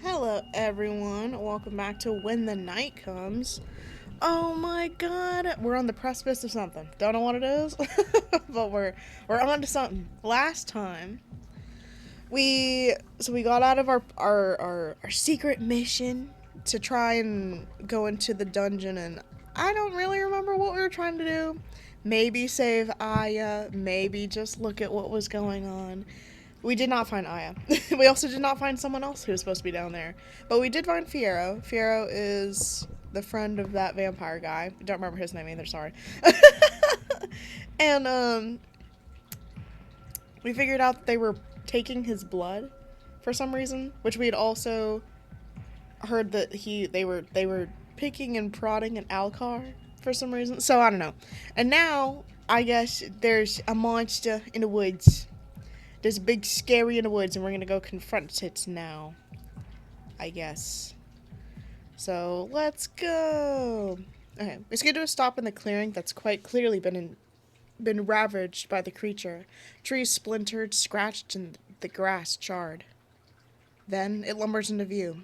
Hello, everyone. Welcome back to When the Night Comes. Oh my god, we're on the precipice of something. Don't know what it is, but we're on to something. Last time, we got out of our secret mission to try and go into the dungeon, and I don't really remember what we were trying to do. Maybe save Aya, maybe just look at what was going on. We did not find Aya. We also did not find someone else who was supposed to be down there. But we did find Fiero. Fiero is the friend of that vampire guy. I don't remember his name either, sorry. And we figured out that they were taking his blood for some reason, which we had also heard that they were picking and prodding at Alcar for some reason. So I don't know. And now I guess there's a monster in the woods. There's a big scary in the woods, and we're gonna go confront it now, I guess. So let's go. Okay, it's gonna do a stop in the clearing that's quite clearly been ravaged by the creature. Trees splintered, scratched, and the grass charred. Then it lumbers into view,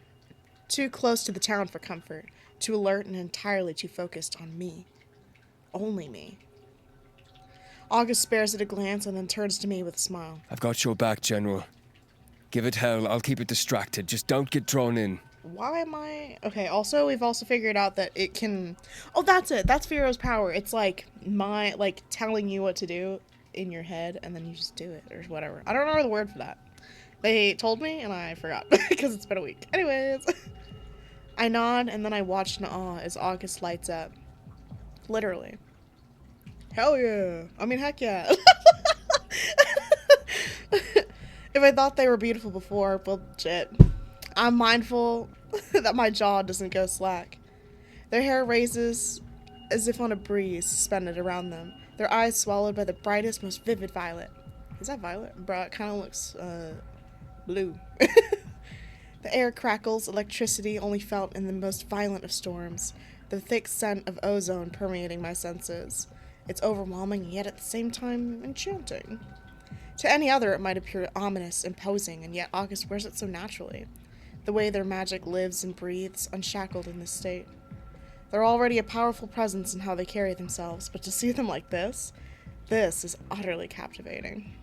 too close to the town for comfort, too alert and entirely too focused on me. Only me. August spares it a glance and then turns to me with a smile. I've got your back, General. Give it hell, I'll keep it distracted. Just don't get drawn in. Why am I... Okay, also, we've also figured out that it can... Oh, that's it. That's Fiero's power. It's telling you what to do in your head, and then you just do it, or whatever. I don't know the word for that. They told me, and I forgot, because it's been a week. Anyways. I nod, and then I watch in awe as August lights up. Literally. Hell yeah. I mean, heck yeah. If I thought they were beautiful before, well, shit. I'm mindful that my jaw doesn't go slack. Their hair raises as if on a breeze suspended around them, their eyes swallowed by the brightest, most vivid violet. Is that violet? Bruh, it kind of looks, blue. The air crackles, electricity only felt in the most violent of storms, the thick scent of ozone permeating my senses. It's overwhelming, yet at the same time enchanting. To any other, it might appear ominous, imposing, and yet August wears it so naturally. The way their magic lives and breathes, unshackled in this state. They're already a powerful presence in how they carry themselves, but to see them like this is utterly captivating.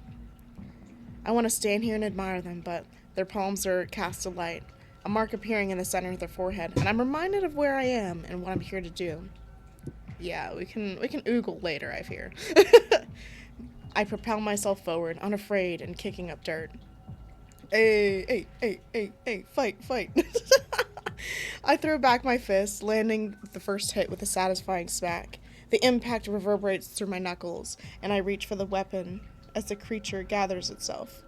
I want to stand here and admire them, but their palms are cast alight, a mark appearing in the center of their forehead, and I'm reminded of where I am and what I'm here to do. Yeah, we can oogle later, I fear. I propel myself forward, unafraid and kicking up dirt. Hey, fight. I throw back my fist, landing the first hit with a satisfying smack. The impact reverberates through my knuckles, and I reach for the weapon as the creature gathers itself.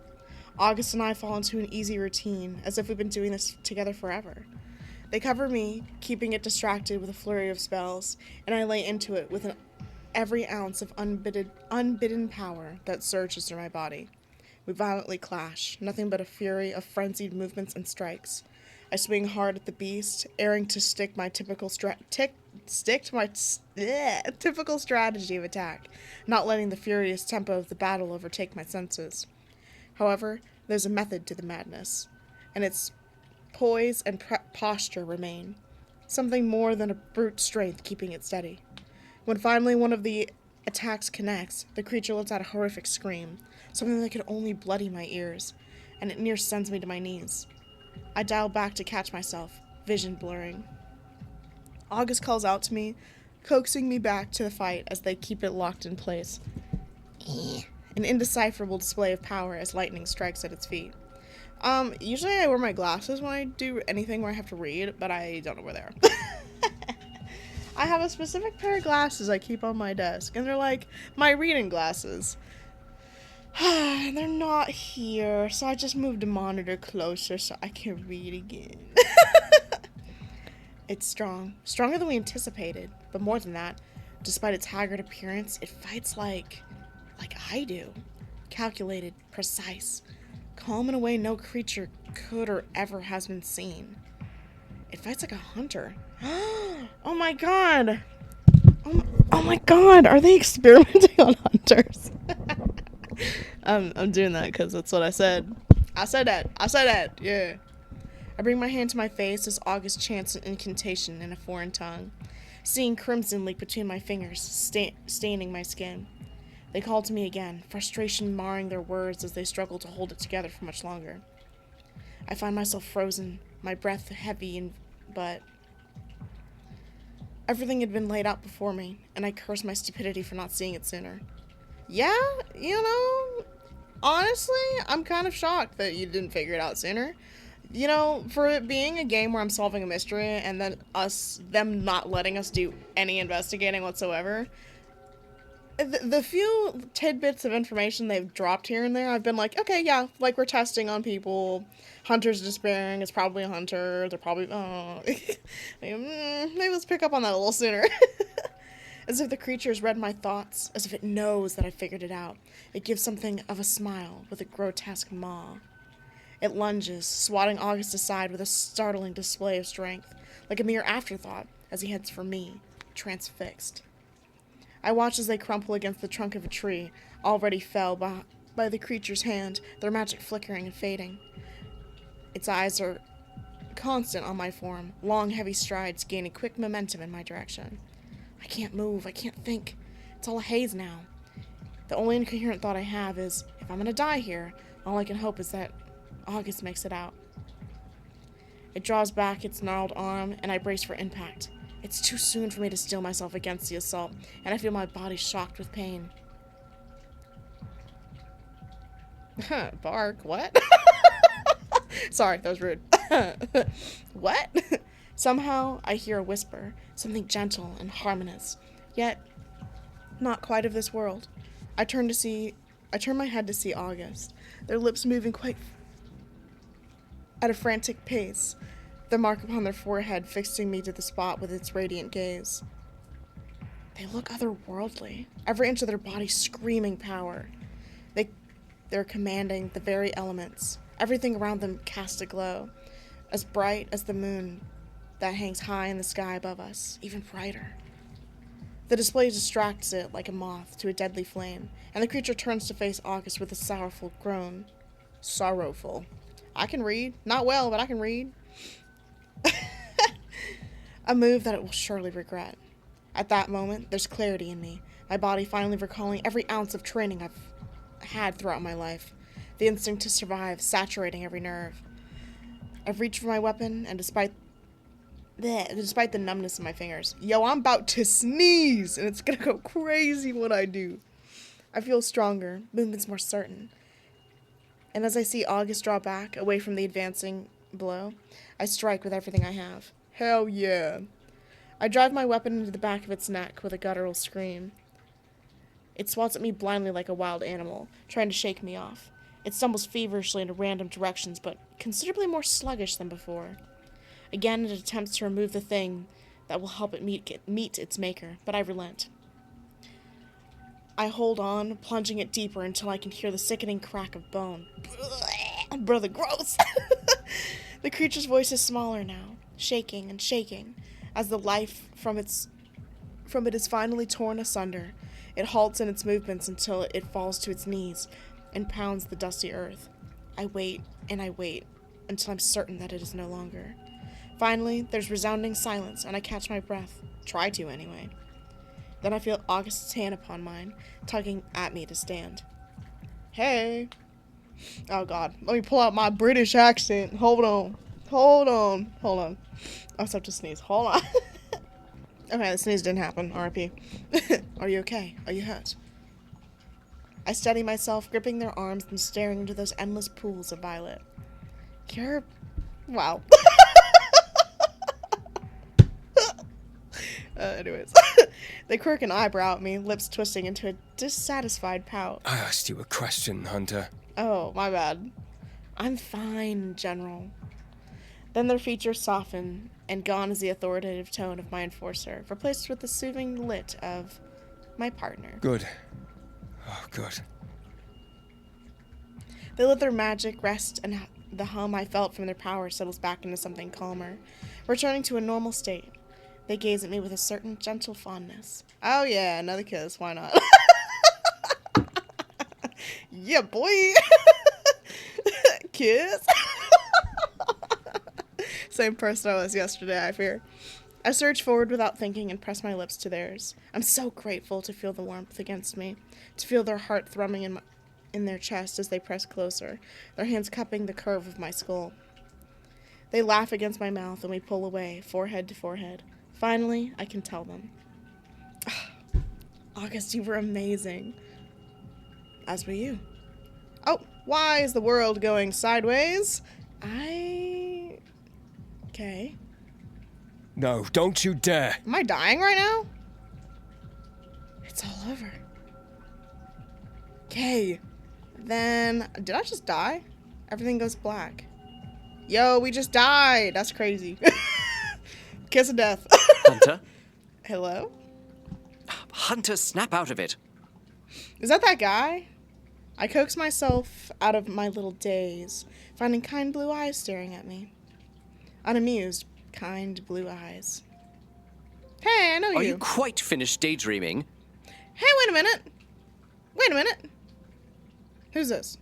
August and I fall into an easy routine, as if we've been doing this together forever. They cover me, keeping it distracted with a flurry of spells, and I lay into it with every ounce of unbidden power that surges through my body. We violently clash, nothing but a fury of frenzied movements and strikes. I swing hard at the beast, erring to stick to my typical strategy of attack, not letting the furious tempo of the battle overtake my senses. However, there's a method to the madness, and its poise and posture remain. Something more than a brute strength keeping it steady. When finally one of the attacks connects, the creature lets out a horrific scream, something that could only bloody my ears, and it near sends me to my knees. I dial back to catch myself, vision blurring. August calls out to me, coaxing me back to the fight as they keep it locked in place. An indecipherable display of power as lightning strikes at its feet. Usually I wear my glasses when I do anything where I have to read, but I don't know where they are. I have a specific pair of glasses I keep on my desk, and they're like my reading glasses. They're not here, so I just moved the monitor closer so I can read again. It's strong. Stronger than we anticipated, but more than that, despite its haggard appearance, it fights like I do. Calculated, precise, calm in a way no creature could or ever has been seen. It fights like a hunter. Oh my god! Oh my god, are they experimenting on hunters? I'm doing that because that's what I said. I said that, yeah. I bring my hand to my face as August chants an incantation in a foreign tongue, seeing crimson leak between my fingers, staining my skin. They call to me again, frustration marring their words as they struggle to hold it together for much longer. I find myself frozen, my breath heavy, but everything had been laid out before me, and I curse my stupidity for not seeing it sooner. Yeah, honestly, I'm kind of shocked that you didn't figure it out sooner. For it being a game where I'm solving a mystery and then them not letting us do any investigating whatsoever, the few tidbits of information they've dropped here and there, I've been like, okay, yeah, like we're testing on people. Hunter's despairing. It's probably a hunter. They're probably, maybe let's pick up on that a little sooner. As if the creature's read my thoughts, as if it knows that I figured it out. It gives something of a smile with a grotesque maw. It lunges, swatting August aside with a startling display of strength, like a mere afterthought, as he heads for me, transfixed. I watch as they crumple against the trunk of a tree, already fell by the creature's hand, their magic flickering and fading. Its eyes are constant on my form, long heavy strides gaining quick momentum in my direction. I can't move, I can't think. It's all a haze now. The only incoherent thought I have is, if I'm gonna die here, all I can hope is that August makes it out. It draws back its gnarled arm, and I brace for impact. It's too soon for me to steel myself against the assault, and I feel my body shocked with pain. Bark, what? Sorry, that was rude. What? Somehow, I hear a whisper, something gentle and harmonious, yet not quite of this world. I turn my head to see August, their lips moving quite at a frantic pace, the mark upon their forehead fixing me to the spot with its radiant gaze. They look otherworldly, every inch of their body screaming power. They're commanding the very elements. Everything around them casts a glow, as bright as the moon that hangs high in the sky above us, even brighter. The display distracts it like a moth to a deadly flame, and the creature turns to face August with a sorrowful groan. Sorrowful. I can read. Not well, but I can read. A move that it will surely regret. At that moment, there's clarity in me, my body finally recalling every ounce of training I've had throughout my life, the instinct to survive saturating every nerve. I've reached for my weapon, and despite the numbness in my fingers, I'm about to sneeze, and it's gonna go crazy when I do. I feel stronger, movements more certain. And as I see August draw back, away from the advancing blow, I strike with everything I have. Hell yeah. I drive my weapon into the back of its neck with a guttural scream. It swats at me blindly like a wild animal, trying to shake me off. It stumbles feverishly into random directions, but considerably more sluggish than before. Again, it attempts to remove the thing that will help it meet its maker, but I relent. I hold on, plunging it deeper until I can hear the sickening crack of bone. Brother, gross! The creature's voice is smaller now, shaking and shaking, as the life from it is finally torn asunder. It halts in its movements until it falls to its knees and pounds the dusty earth. I wait, and I wait, until I'm certain that it is no longer. Finally, there's resounding silence, and I catch my breath. Try to, anyway. Then I feel August's hand upon mine, tugging at me to stand. Hey. Oh, God. Let me pull out my British accent. Hold on. I was about to sneeze. Hold on. Okay, the sneeze didn't happen. R.I.P. Are you okay? Are you hurt? I steady myself, gripping their arms and staring into those endless pools of violet. Wow. Anyways. They quirk an eyebrow at me, lips twisting into a dissatisfied pout. I asked you a question, Hunter. Oh, my bad. I'm fine, General. Then their features soften, and gone is the authoritative tone of my enforcer, replaced with the soothing lit of my partner. Good. Oh, good. They let their magic rest, and the hum I felt from their power settles back into something calmer, returning to a normal state. They gaze at me with a certain gentle fondness. Oh yeah, another kiss, why not? Yeah, boy! Kiss! Same person I was yesterday, I fear. I surge forward without thinking and press my lips to theirs. I'm so grateful to feel the warmth against me, to feel their heart thrumming in their chest as they press closer, their hands cupping the curve of my skull. They laugh against my mouth and we pull away, forehead to forehead. Finally, I can tell them. August, you were amazing. As were you. Oh, why is the world going sideways? Okay. No, don't you dare. Am I dying right now? It's all over. Okay. Then, did I just die? Everything goes black. Yo, we just died. That's crazy. Kiss of death. Hunter? Hello? Hunter, snap out of it. Is that guy? I coax myself out of my little daze, finding kind blue eyes staring at me. Unamused, kind blue eyes. Hey, I know you. Are you quite finished daydreaming? Hey, wait a minute. Wait a minute. Who's this?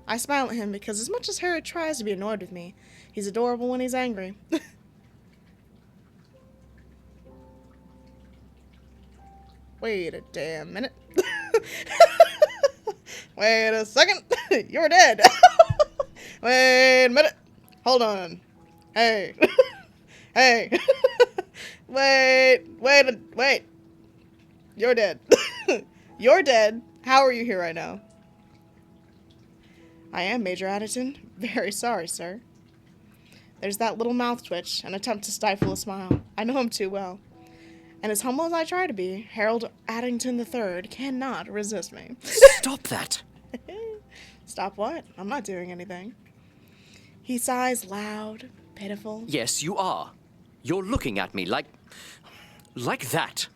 I smile at him because as much as Harry tries to be annoyed with me, he's adorable when he's angry. Wait a damn minute. Wait a second. You're dead. Wait a minute. Hold on. Hey. Hey. Wait. You're dead. You're dead. How are you here right now? I am, Major Addington. Very sorry, sir. There's that little mouth twitch, an attempt to stifle a smile. I know him too well. And as humble as I try to be, Harold Addington III cannot resist me. Stop that! Stop what? I'm not doing anything. He sighs loud, pitiful. Yes, you are. You're looking at me like that.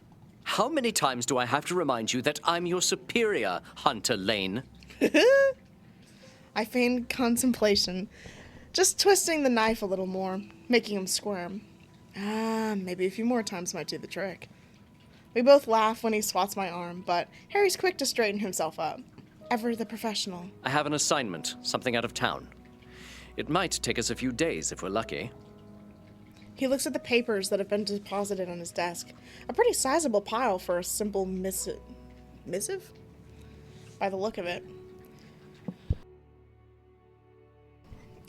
How many times do I have to remind you that I'm your superior, Hunter Lane? I feign contemplation, just twisting the knife a little more, making him squirm. Maybe a few more times might do the trick. We both laugh when he swats my arm, but Harry's quick to straighten himself up. Ever the professional. I have an assignment, something out of town. It might take us a few days if we're lucky. He looks at the papers that have been deposited on his desk. A pretty sizable pile for a simple missive? By the look of it.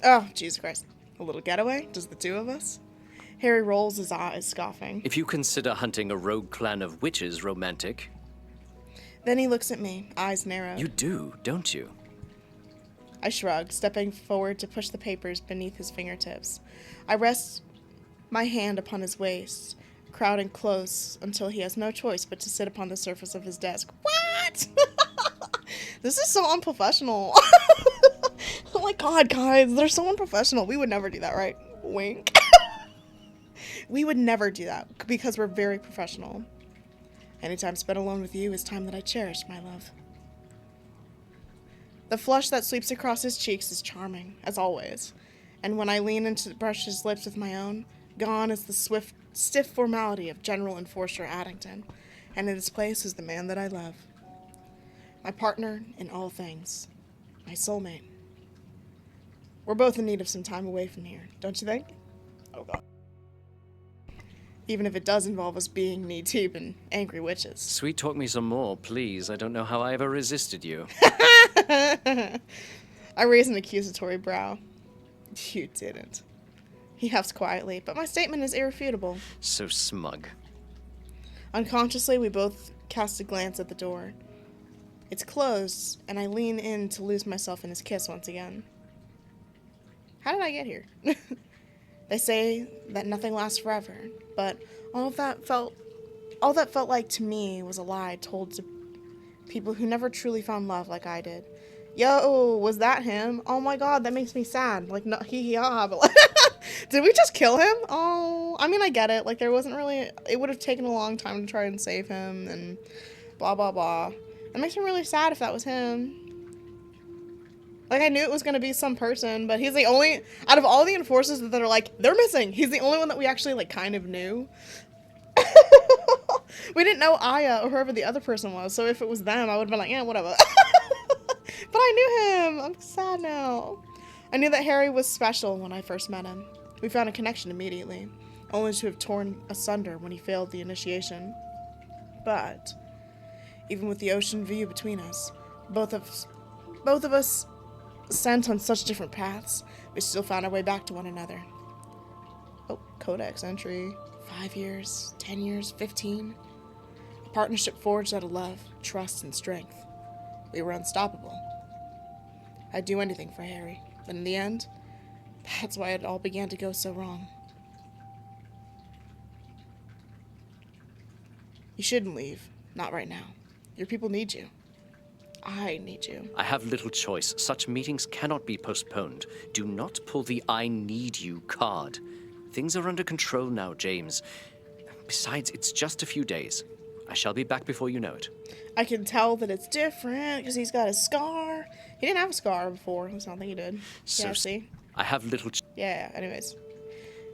Oh, Jesus Christ. A little getaway? Just the two of us? Harry rolls his eyes, scoffing. If you consider hunting a rogue clan of witches romantic. Then he looks at me, eyes narrowed. You do, don't you? I shrug, stepping forward to push the papers beneath his fingertips. I rest my hand upon his waist, crowding close until he has no choice but to sit upon the surface of his desk. What? This is so unprofessional. Oh my god, guys, they're so unprofessional. We would never do that, right? Wink. We would never do that because we're very professional. Any time spent alone with you is time that I cherish, my love. The flush that sweeps across his cheeks is charming, as always. And when I lean in to brush his lips with my own, gone is the stiff formality of General Enforcer Addington, and in its place is the man that I love. My partner in all things. My soulmate. We're both in need of some time away from here, don't you think? Oh god. Even if it does involve us being knee-deep in angry witches. Sweet talk me some more, please. I don't know how I ever resisted you. I raise an accusatory brow. You didn't. He huffs quietly, but my statement is irrefutable. So smug. Unconsciously, we both cast a glance at the door. It's closed, and I lean in to lose myself in his kiss once again. How did I get here? They say that nothing lasts forever, but all that felt like to me was a lie told to people who never truly found love like I did. Yo, was that him? Oh my god, that makes me sad. Like, no, but did we just kill him? Oh, I mean, I get it. Like, there wasn't really, it would have taken a long time to try and save him, and blah, blah, blah. It makes me really sad if that was him. Like, I knew it was going to be some person, but he's the only, out of all the enforcers that are like, they're missing, he's the only one that we actually, like, kind of knew. We didn't know Aya or whoever the other person was, so if it was them, I would have been like, yeah, whatever. But I knew him. I'm sad now. I knew that Harry was special when I first met him. We found a connection immediately, only to have torn asunder when he failed the initiation. But even with the ocean view between us, both of us sent on such different paths, we still found our way back to one another. Oh, codex entry. 5 years, 10 years, 15. A partnership forged out of love, trust, and strength. We were unstoppable. I'd do anything for Harry, but in the end, that's why it all began to go so wrong. You shouldn't leave. Not right now. Your people need you. I need you. I have little choice. Such meetings cannot be postponed. Do not pull the I need you card. Things are under control now, James. Besides, it's just a few days. I shall be back before you know it. I can tell that it's different because he's got a scar. He didn't have a scar before. That's not think he did. So, Yeah, see? I have little Yeah, anyways.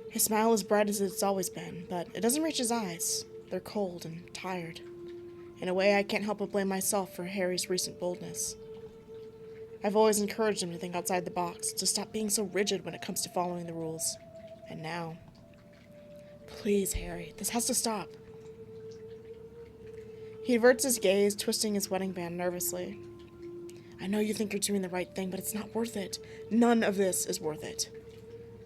His smile is bright as it's always been, but it doesn't reach his eyes. They're cold and tired. In a way, I can't help but blame myself for Harry's recent boldness. I've always encouraged him to think outside the box, to stop being so rigid when it comes to following the rules. And now... Please, Harry, this has to stop. He averts his gaze, twisting his wedding band nervously. I know you think you're doing the right thing, but it's not worth it. None of this is worth it.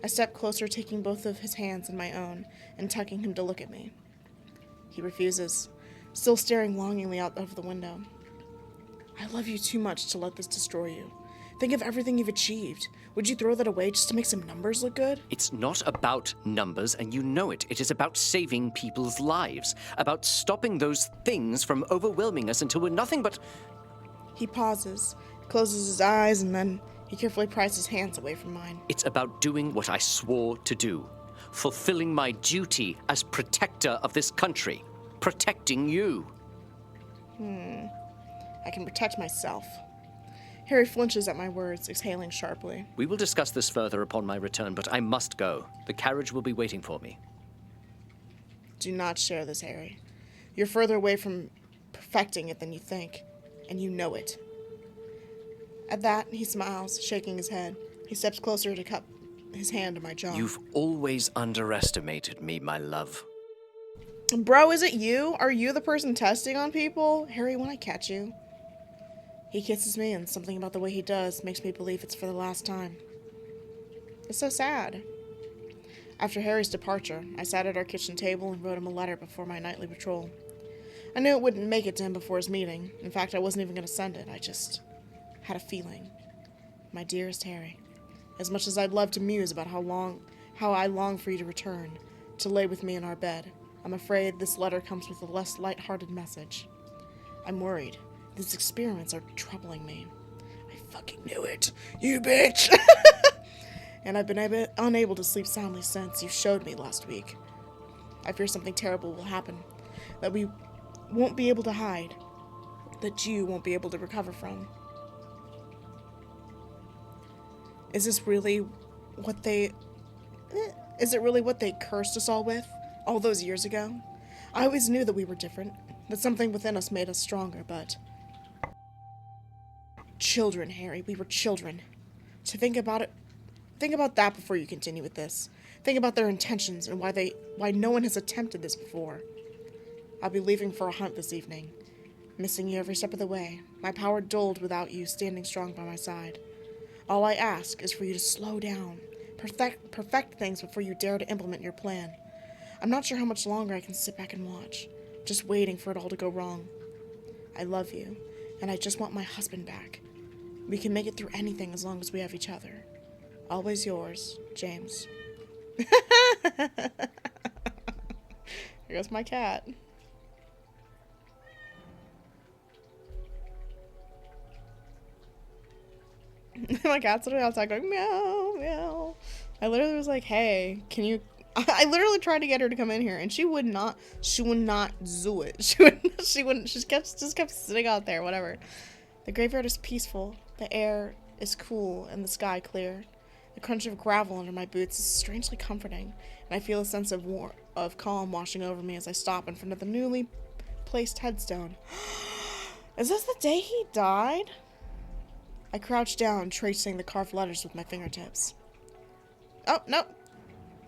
I step closer, taking both of his hands in my own, and tucking him to look at me. He refuses, still staring longingly out of the window. I love you too much to let this destroy you. Think of everything you've achieved. Would you throw that away just to make some numbers look good? It's not about numbers, and you know it. It is about saving people's lives, about stopping those things from overwhelming us until we're nothing but... He pauses, closes his eyes, and then he carefully pries his hands away from mine. It's about doing what I swore to do, fulfilling my duty as protector of this country, protecting you. I can protect myself. Harry flinches at my words, exhaling sharply. We will discuss this further upon my return, but I must go. The carriage will be waiting for me. Do not share this, Harry. You're further away from perfecting it than you think, and you know it. At that, he smiles, shaking his head. He steps closer to cup his hand to my jaw. You've always underestimated me, my love. Bro, is it you? Are you the person testing on people? Harry, when I catch you. He kisses me, and something about the way he does makes me believe it's for the last time. It's so sad. After Harry's departure, I sat at our kitchen table and wrote him a letter before my nightly patrol. I knew it wouldn't make it to him before his meeting. In fact, I wasn't even going to send it. I just had a feeling. My dearest Harry, as much as I'd love to muse about how I long for you to return, to lay with me in our bed, I'm afraid this letter comes with a less light-hearted message. I'm worried. These experiments are troubling me. I fucking knew it. You bitch! And I've been unable to sleep soundly since you showed me last week. I fear something terrible will happen. That we won't be able to hide. That you won't be able to recover from. Is it really what they cursed us all with? All those years ago? I always knew that we were different. That something within us made us stronger, but... Children, Harry. We were children. To think about that before you continue with this. Think about their intentions and why no one has attempted this before. I'll be leaving for a hunt this evening. Missing you every step of the way. My power dulled without you standing strong by my side. All I ask is for you to slow down. Perfect things before you dare to implement your plan. I'm not sure how much longer I can sit back and watch. Just waiting for it all to go wrong. I love you, and I just want my husband back. We can make it through anything as long as we have each other. Always yours, James. Here goes my cat. My cat's literally outside going meow, meow. I literally was like, hey, can you... I literally tried to get her to come in here, and she would not do it. She just kept sitting out there, whatever. The graveyard is peaceful, the air is cool, and the sky clear. The crunch of gravel under my boots is strangely comforting, and I feel a sense of calm washing over me as I stop in front of the newly placed headstone. Is this the day he died? I crouched down, tracing the carved letters with my fingertips. Oh, nope.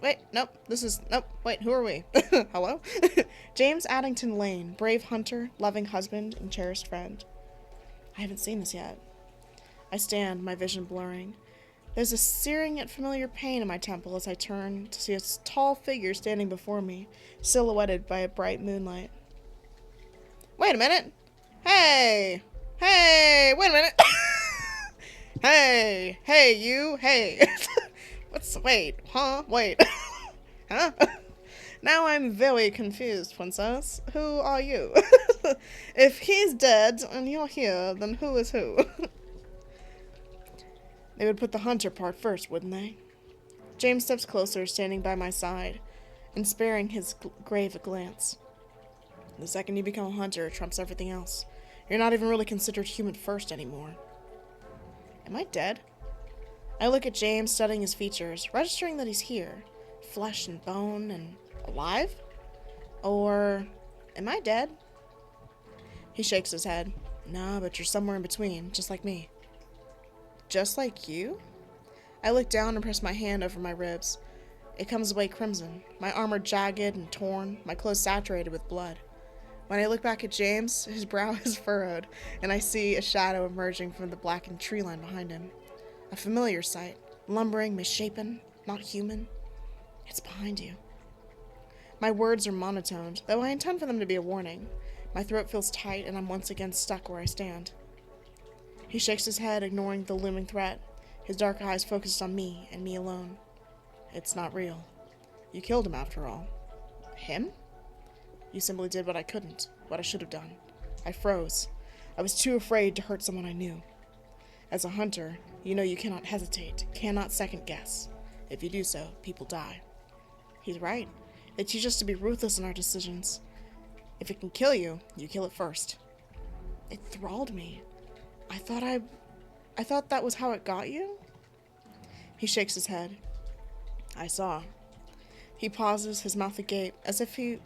Wait, nope. Nope. Wait, who are we? Hello? James Addington Lane, brave hunter, loving husband, and cherished friend. I haven't seen this yet. I stand, my vision blurring. There's a searing yet familiar pain in my temple as I turn to see a tall figure standing before me, silhouetted by a bright moonlight. Wait a minute! Hey! Hey! Wait a minute! Hey! Hey, you! Hey! Wait, huh? Wait. Huh? Now I'm very confused, princess. Who are you? If he's dead and you're here, then who is who? They would put the hunter part first, wouldn't they? James steps closer, standing by my side, and sparing his grave a glance. The second you become a hunter, it trumps everything else. You're not even really considered human first anymore. Am I dead? I look at James, studying his features, registering that he's here. Flesh and bone and alive? Or am I dead? He shakes his head. No, but you're somewhere in between, just like me. Just like you? I look down and press my hand over my ribs. It comes away crimson, my armor jagged and torn, my clothes saturated with blood. When I look back at James, his brow is furrowed, and I see a shadow emerging from the blackened tree line behind him. A familiar sight, lumbering, misshapen, not human. It's behind you. My words are monotoned, though I intend for them to be a warning. My throat feels tight, and I'm once again stuck where I stand. He shakes his head, ignoring the looming threat, his dark eyes focused on me and me alone. It's not real. You killed him, after all. Him? You simply did what I couldn't, what I should have done. I froze. I was too afraid to hurt someone I knew. As a hunter, you know you cannot hesitate, cannot second guess. If you do so, people die. He's right. They teach us to be ruthless in our decisions. If it can kill you, you kill it first. It thralled me. I thought that was how it got you? He shakes his head. I saw. He pauses, his mouth agape, as if he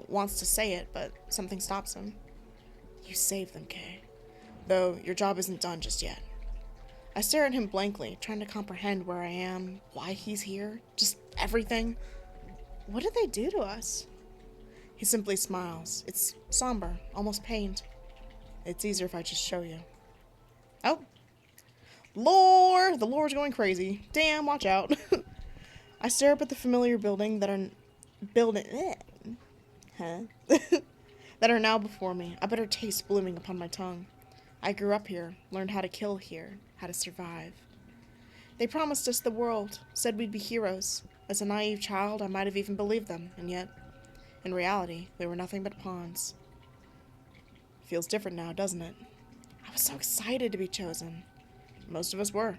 wants to say it, but something stops him. You saved them, Kay. Though your job isn't done just yet. I stare at him blankly, trying to comprehend where I am, why he's here, just everything. What did they do to us? He simply smiles. It's somber, almost pained. It's easier if I just show you. Oh. Lore! The lore's going crazy. Damn, watch out. I stare up at the familiar building that are... that are now before me, a bitter taste blooming upon my tongue. I grew up here, learned how to kill here, how to survive. They promised us the world, said we'd be heroes. As a naive child, I might have even believed them, and yet, in reality, we were nothing but pawns. Feels different now, doesn't it? I was so excited to be chosen. Most of us were.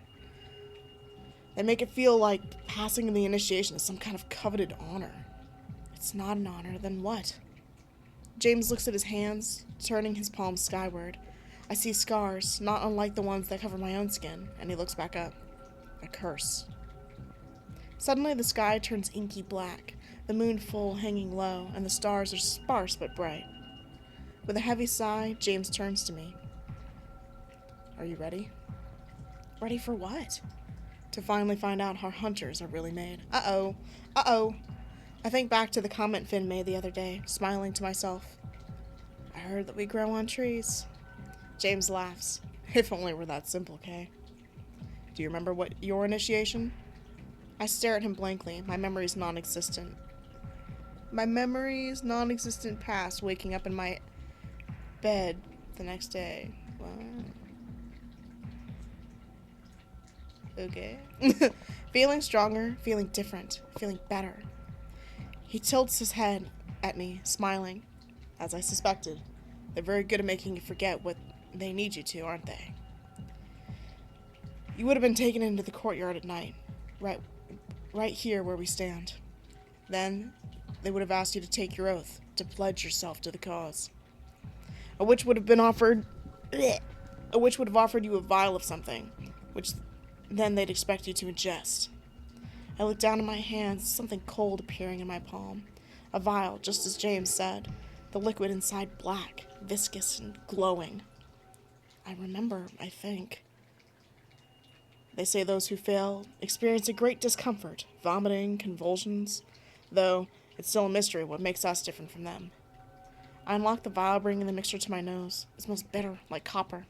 They make it feel like passing the initiation is some kind of coveted honor. It's not an honor, then what? James looks at his hands, turning his palms skyward. I see scars, not unlike the ones that cover my own skin, and he looks back up. A curse. Suddenly the sky turns inky black, the moon full hanging low, and the stars are sparse but bright. With a heavy sigh, James turns to me. Are you ready? Ready for what? To finally find out how hunters are really made. Uh-oh. Uh-oh. I think back to the comment Finn made the other day, smiling to myself. I heard that we grow on trees. James laughs. If only it were that simple, Kay. Do you remember what your initiation? I stare at him blankly, my memories non-existent. My memories non-existent past, waking up in my bed the next day. What? Okay. Feeling stronger, feeling different, feeling better. He tilts his head at me, smiling. As I suspected, they're very good at making you forget what they need you to, aren't they? You would have been taken into the courtyard at night, right here where we stand. Then, they would have asked you to take your oath, to pledge yourself to the cause. A witch would have offered you a vial of something, which then they'd expect you to ingest. I look down at my hands, something cold appearing in my palm. A vial, just as James said, the liquid inside black, viscous, and glowing. I remember, I think. They say those who fail experience a great discomfort, vomiting, convulsions, though it's still a mystery what makes us different from them. I unlock the vial, bringing the mixture to my nose. It smells bitter, like copper.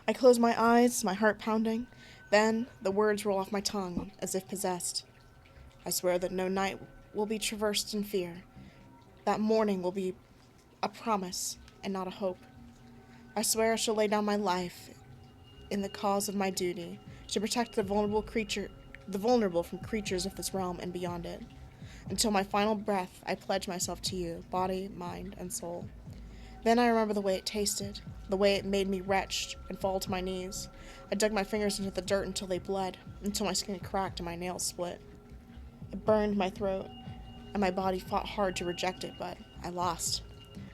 I close my eyes, my heart pounding. Then the words roll off my tongue, as if possessed. I swear that no night will be traversed in fear. That morning will be a promise and not a hope. I swear I shall lay down my life in the cause of my duty, to protect the vulnerable from creatures of this realm and beyond it. Until my final breath, I pledge myself to you, body, mind, and soul. Then I remember the way it tasted, the way it made me wretched and fall to my knees. I dug my fingers into the dirt until they bled, until my skin cracked and my nails split. It burned my throat, and my body fought hard to reject it, but I lost.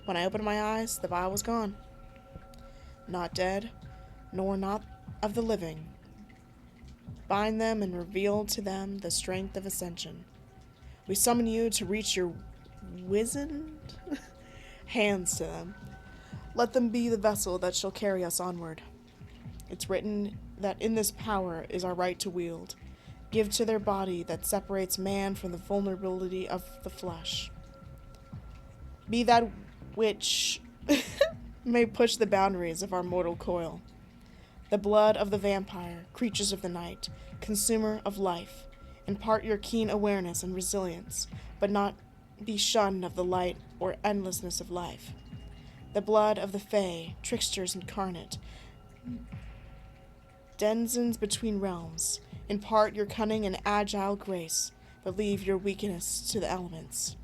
When I opened my eyes, the vial was gone. Not dead, nor not of the living. Bind them and reveal to them the strength of ascension. We summon you to reach your wizened hands to them. Let them be the vessel that shall carry us onward. It's written that in this power is our right to wield. Give to their body that separates man from the vulnerability of the flesh. Be that which may push the boundaries of our mortal coil. The blood of the vampire, creatures of the night, consumer of life, impart your keen awareness and resilience, but not be shunned of the light or endlessness of life. The blood of the fae, tricksters incarnate, denizens between realms, impart your cunning and agile grace, but leave your weakness to the elements.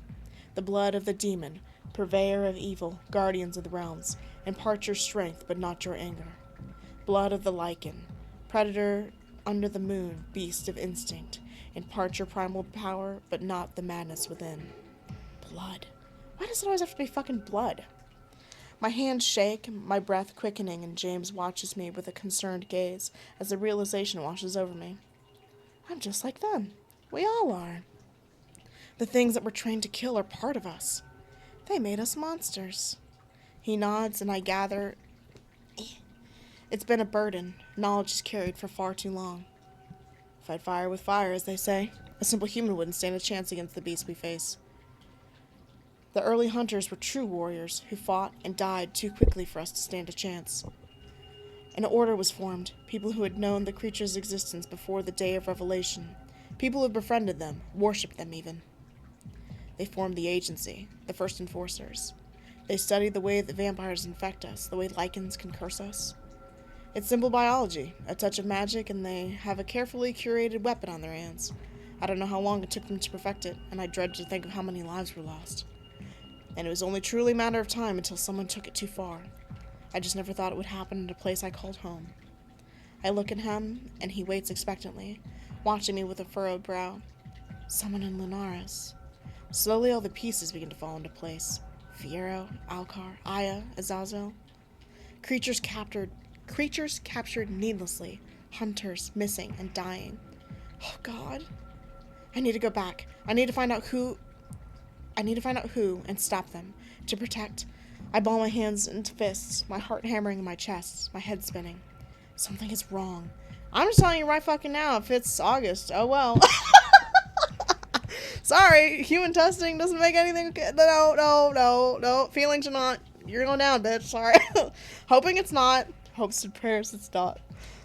The blood of the demon, purveyor of evil, guardians of the realms, impart your strength, but not your anger. Blood of the lichen, predator under the moon, beast of instinct, impart your primal power, but not the madness within. Blood. Why does it always have to be fucking blood? My hands shake, my breath quickening, and James watches me with a concerned gaze as the realization washes over me. I'm just like them. We all are. The things that we're trained to kill are part of us. They made us monsters. He nods, and I gather. It's been a burden. Knowledge is carried for far too long. Fight fire with fire, as they say. A simple human wouldn't stand a chance against the beasts we face. The early hunters were true warriors who fought and died too quickly for us to stand a chance. An order was formed, people who had known the creatures' existence before the day of revelation, people who befriended them, worshipped them even. They formed the agency, the first enforcers. They studied the way that vampires infect us, the way lichens can curse us. It's simple biology, a touch of magic, and they have a carefully curated weapon on their hands. I don't know how long it took them to perfect it, and I dread to think of how many lives were lost. And it was only truly a matter of time until someone took it too far. I just never thought it would happen in a place I called home. I look at him, and he waits expectantly, watching me with a furrowed brow. Someone in Lunaris. Slowly all the pieces begin to fall into place. Fiero, Alcar, Aya, Azazel. Creatures captured needlessly. Hunters missing and dying. Oh God. I need to go back. I need to find out who and stop them. To protect. I ball my hands into fists, my heart hammering in my chest, my head spinning. Something is wrong. I'm just telling you right fucking now, if it's August, oh well. Sorry, human testing doesn't make anything good. No. Feelings are not. You're going down, bitch. Sorry. Hoping it's not. Hopes and prayers it's not.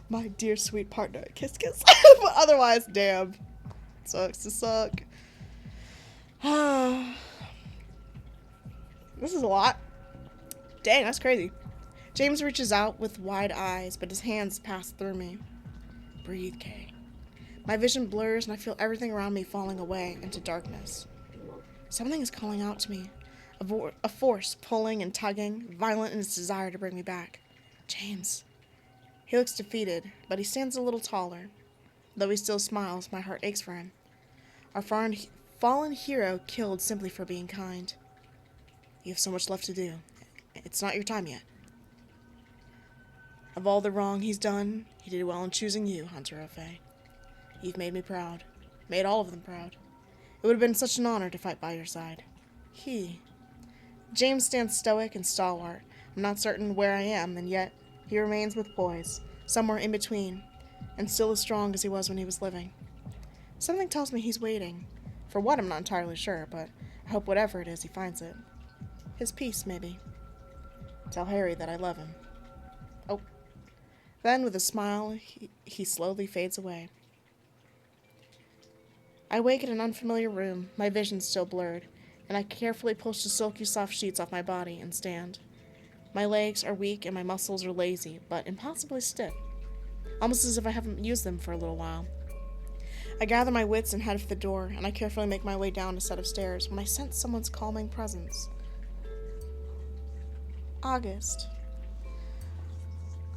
My dear sweet partner. Kiss, kiss. But otherwise, damn. Sucks to suck. This is a lot. Dang, that's crazy. James reaches out with wide eyes, but his hands pass through me. Breathe, Kay. My vision blurs, and I feel everything around me falling away into darkness. Something is calling out to me. A force pulling and tugging, violent in its desire to bring me back. James. He looks defeated, but he stands a little taller. Though he still smiles, my heart aches for him. Our fallen hero killed simply for being kind. You have so much left to do. It's not your time yet. Of all the wrong he's done, he did well in choosing you, Hunter O'Fay. You've made me proud. Made all of them proud. It would have been such an honor to fight by your side. James stands stoic and stalwart. I'm not certain where I am, and yet he remains with poise, somewhere in between. and still as strong as he was when he was living. Something tells me he's waiting. For what, I'm not entirely sure, but I hope whatever it is, he finds it. His peace, maybe. Tell Harry that I love him. Oh. Then, with a smile, he slowly fades away. I wake in an unfamiliar room, my vision still blurred, and I carefully push the silky soft sheets off my body and stand. My legs are weak and my muscles are lazy, but impossibly stiff. Almost as if I haven't used them for a little while. I gather my wits and head for the door, and I carefully make my way down a set of stairs when I sense someone's calming presence. August.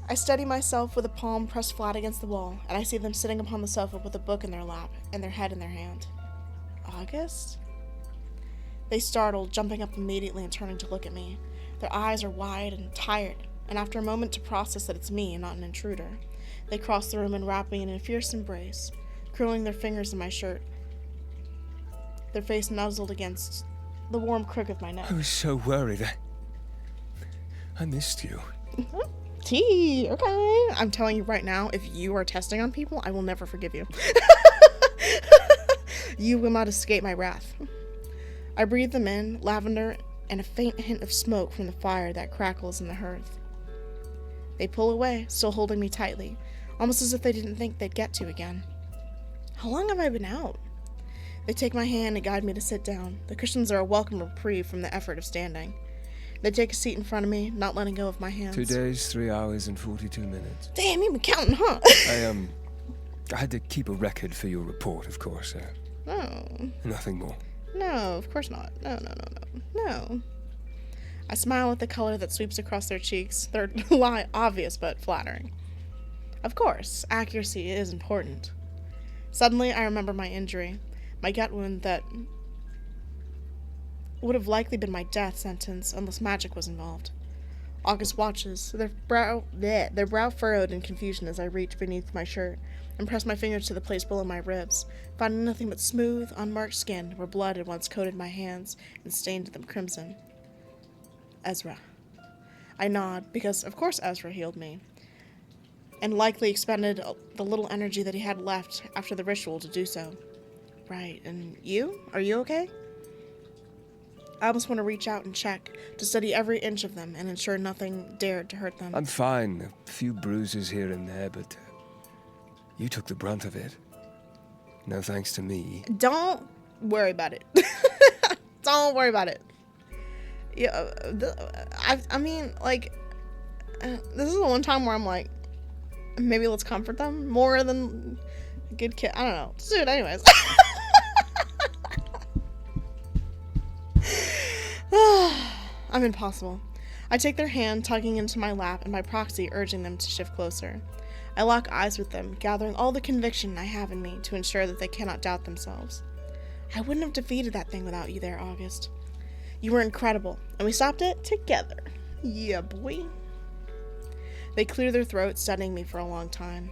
I steady myself with a palm pressed flat against the wall, and I see them sitting upon the sofa with a book in their lap and their head in their hand. August? They startle, jumping up immediately and turning to look at me. Their eyes are wide and tired, and after a moment to process that it's me and not an intruder, they cross the room and wrap me in a fierce embrace, curling their fingers in my shirt, their face nuzzled against the warm crook of my neck. I was so worried. I missed you. Tea, okay. I'm telling you right now, if you are testing on people, I will never forgive you. You will not escape my wrath. I breathe them in, lavender and a faint hint of smoke from the fire that crackles in the hearth. They pull away, still holding me tightly, almost as if they didn't think they'd get to again. How long have I been out? They take my hand and guide me to sit down. The cushions are a welcome reprieve from the effort of standing. They take a seat in front of me, not letting go of my hands. 2 days, 3 hours, and 42 minutes. Damn, you've been counting, huh? I had to keep a record for your report, of course. No. Nothing more. No, of course not. No. I smile at the color that sweeps across their cheeks. Their lie obvious but flattering. Of course, accuracy is important. Suddenly, I remember my injury. My gut wound that would have likely been my death sentence unless magic was involved. August watches, their brow furrowed in confusion as I reach beneath my shirt and press my fingers to the place below my ribs, finding nothing but smooth, unmarked skin where blood had once coated my hands and stained them crimson. Ezra. I nod, because of course Ezra healed me, and likely expended the little energy that he had left after the ritual to do so. Right, and you? Are you okay? I almost want to reach out and check, to study every inch of them and ensure nothing dared to hurt them. I'm fine. A few bruises here and there, but you took the brunt of it. No thanks to me. Don't worry about it. Don't worry about it. Yeah, I mean, like, this is the one time where I'm like, maybe let's comfort them more than a good kid. I don't know. Let's do it anyways. I'm impossible. I take their hand, tugging into my lap, and by proxy urging them to shift closer. I lock eyes with them, gathering all the conviction I have in me to ensure that they cannot doubt themselves. I wouldn't have defeated that thing without you there, August. You were incredible, and we stopped it together. Yeah, boy. They clear their throats, studying me for a long time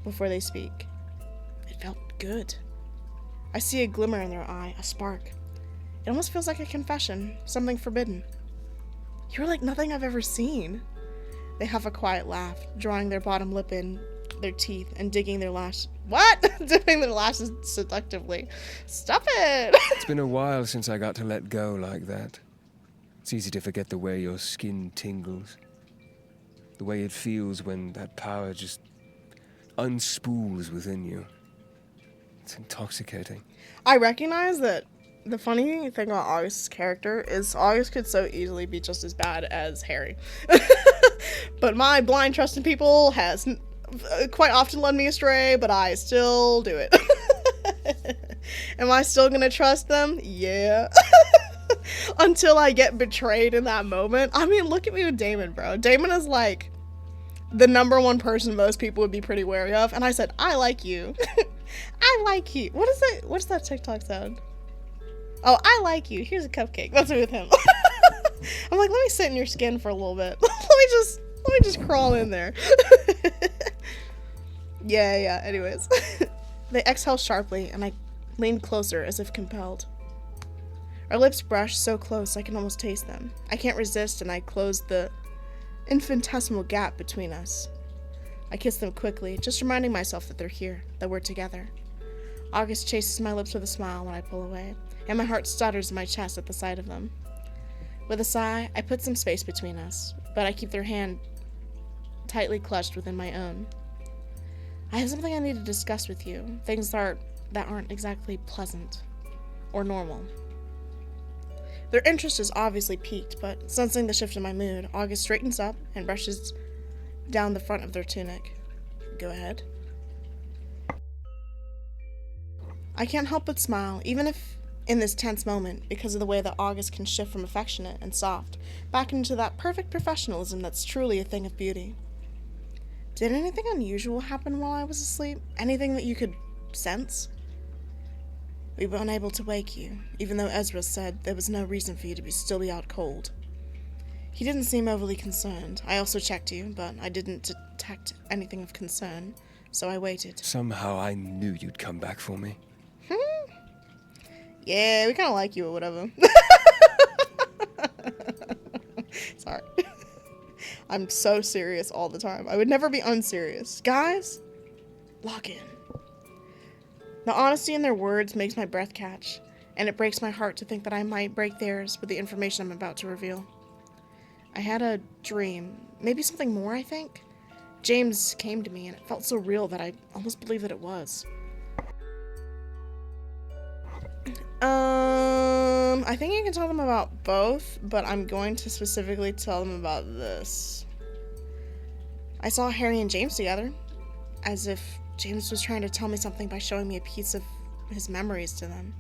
before they speak. It felt good. I see a glimmer in their eye, a spark. It almost feels like a confession, something forbidden. You're like nothing I've ever seen. They have a quiet laugh, drawing their bottom lip in their teeth and digging their lashes. What? Dipping their lashes seductively. Stop it! It's been a while since I got to let go like that. It's easy to forget the way your skin tingles. The way it feels when that power just unspools within you. It's intoxicating. I recognize that the funny thing about August's character is August could so easily be just as bad as Harry. But my blind trust in people has quite often led me astray, but I still do it. Am I still gonna trust them? Yeah. Until I get betrayed in that moment. I mean, look at me with Damon, bro. Damon is like the number one person most people would be pretty wary of, and I said, I like you. I like you. What's that TikTok sound? Oh, I like you. Here's a cupcake. That's me with him. I'm like, let me sit in your skin for a little bit. let me just crawl in there. Yeah, anyways. They exhale sharply, and I lean closer as if compelled. Our lips brush so close I can almost taste them. I can't resist, and I close the infinitesimal gap between us. I kiss them quickly, just reminding myself that they're here, that we're together. August chases my lips with a smile when I pull away, and my heart stutters in my chest at the sight of them. With a sigh, I put some space between us, but I keep their hand tightly clutched within my own. I have something I need to discuss with you, things that aren't exactly pleasant or normal. Their interest is obviously piqued, but sensing the shift in my mood, August straightens up and brushes down the front of their tunic. Go ahead. I can't help but smile, even if in this tense moment, because of the way that August can shift from affectionate and soft back into that perfect professionalism that's truly a thing of beauty. Did anything unusual happen while I was asleep? Anything that you could sense? We were unable to wake you, even though Ezra said there was no reason for you to still be out cold. He didn't seem overly concerned. I also checked you, but I didn't detect anything of concern, so I waited. Somehow I knew you'd come back for me. Yeah, we kind of like you or whatever. Sorry. I'm so serious all the time. I would never be unserious. Guys, lock in. The honesty in their words makes my breath catch, and it breaks my heart to think that I might break theirs with the information I'm about to reveal. I had a dream, maybe something more, I think. James came to me, and it felt so real that I almost believed that it was. I think you can tell them about both, but I'm going to specifically tell them about this. I saw Harry and James together, as if James was trying to tell me something by showing me a piece of his memories to them.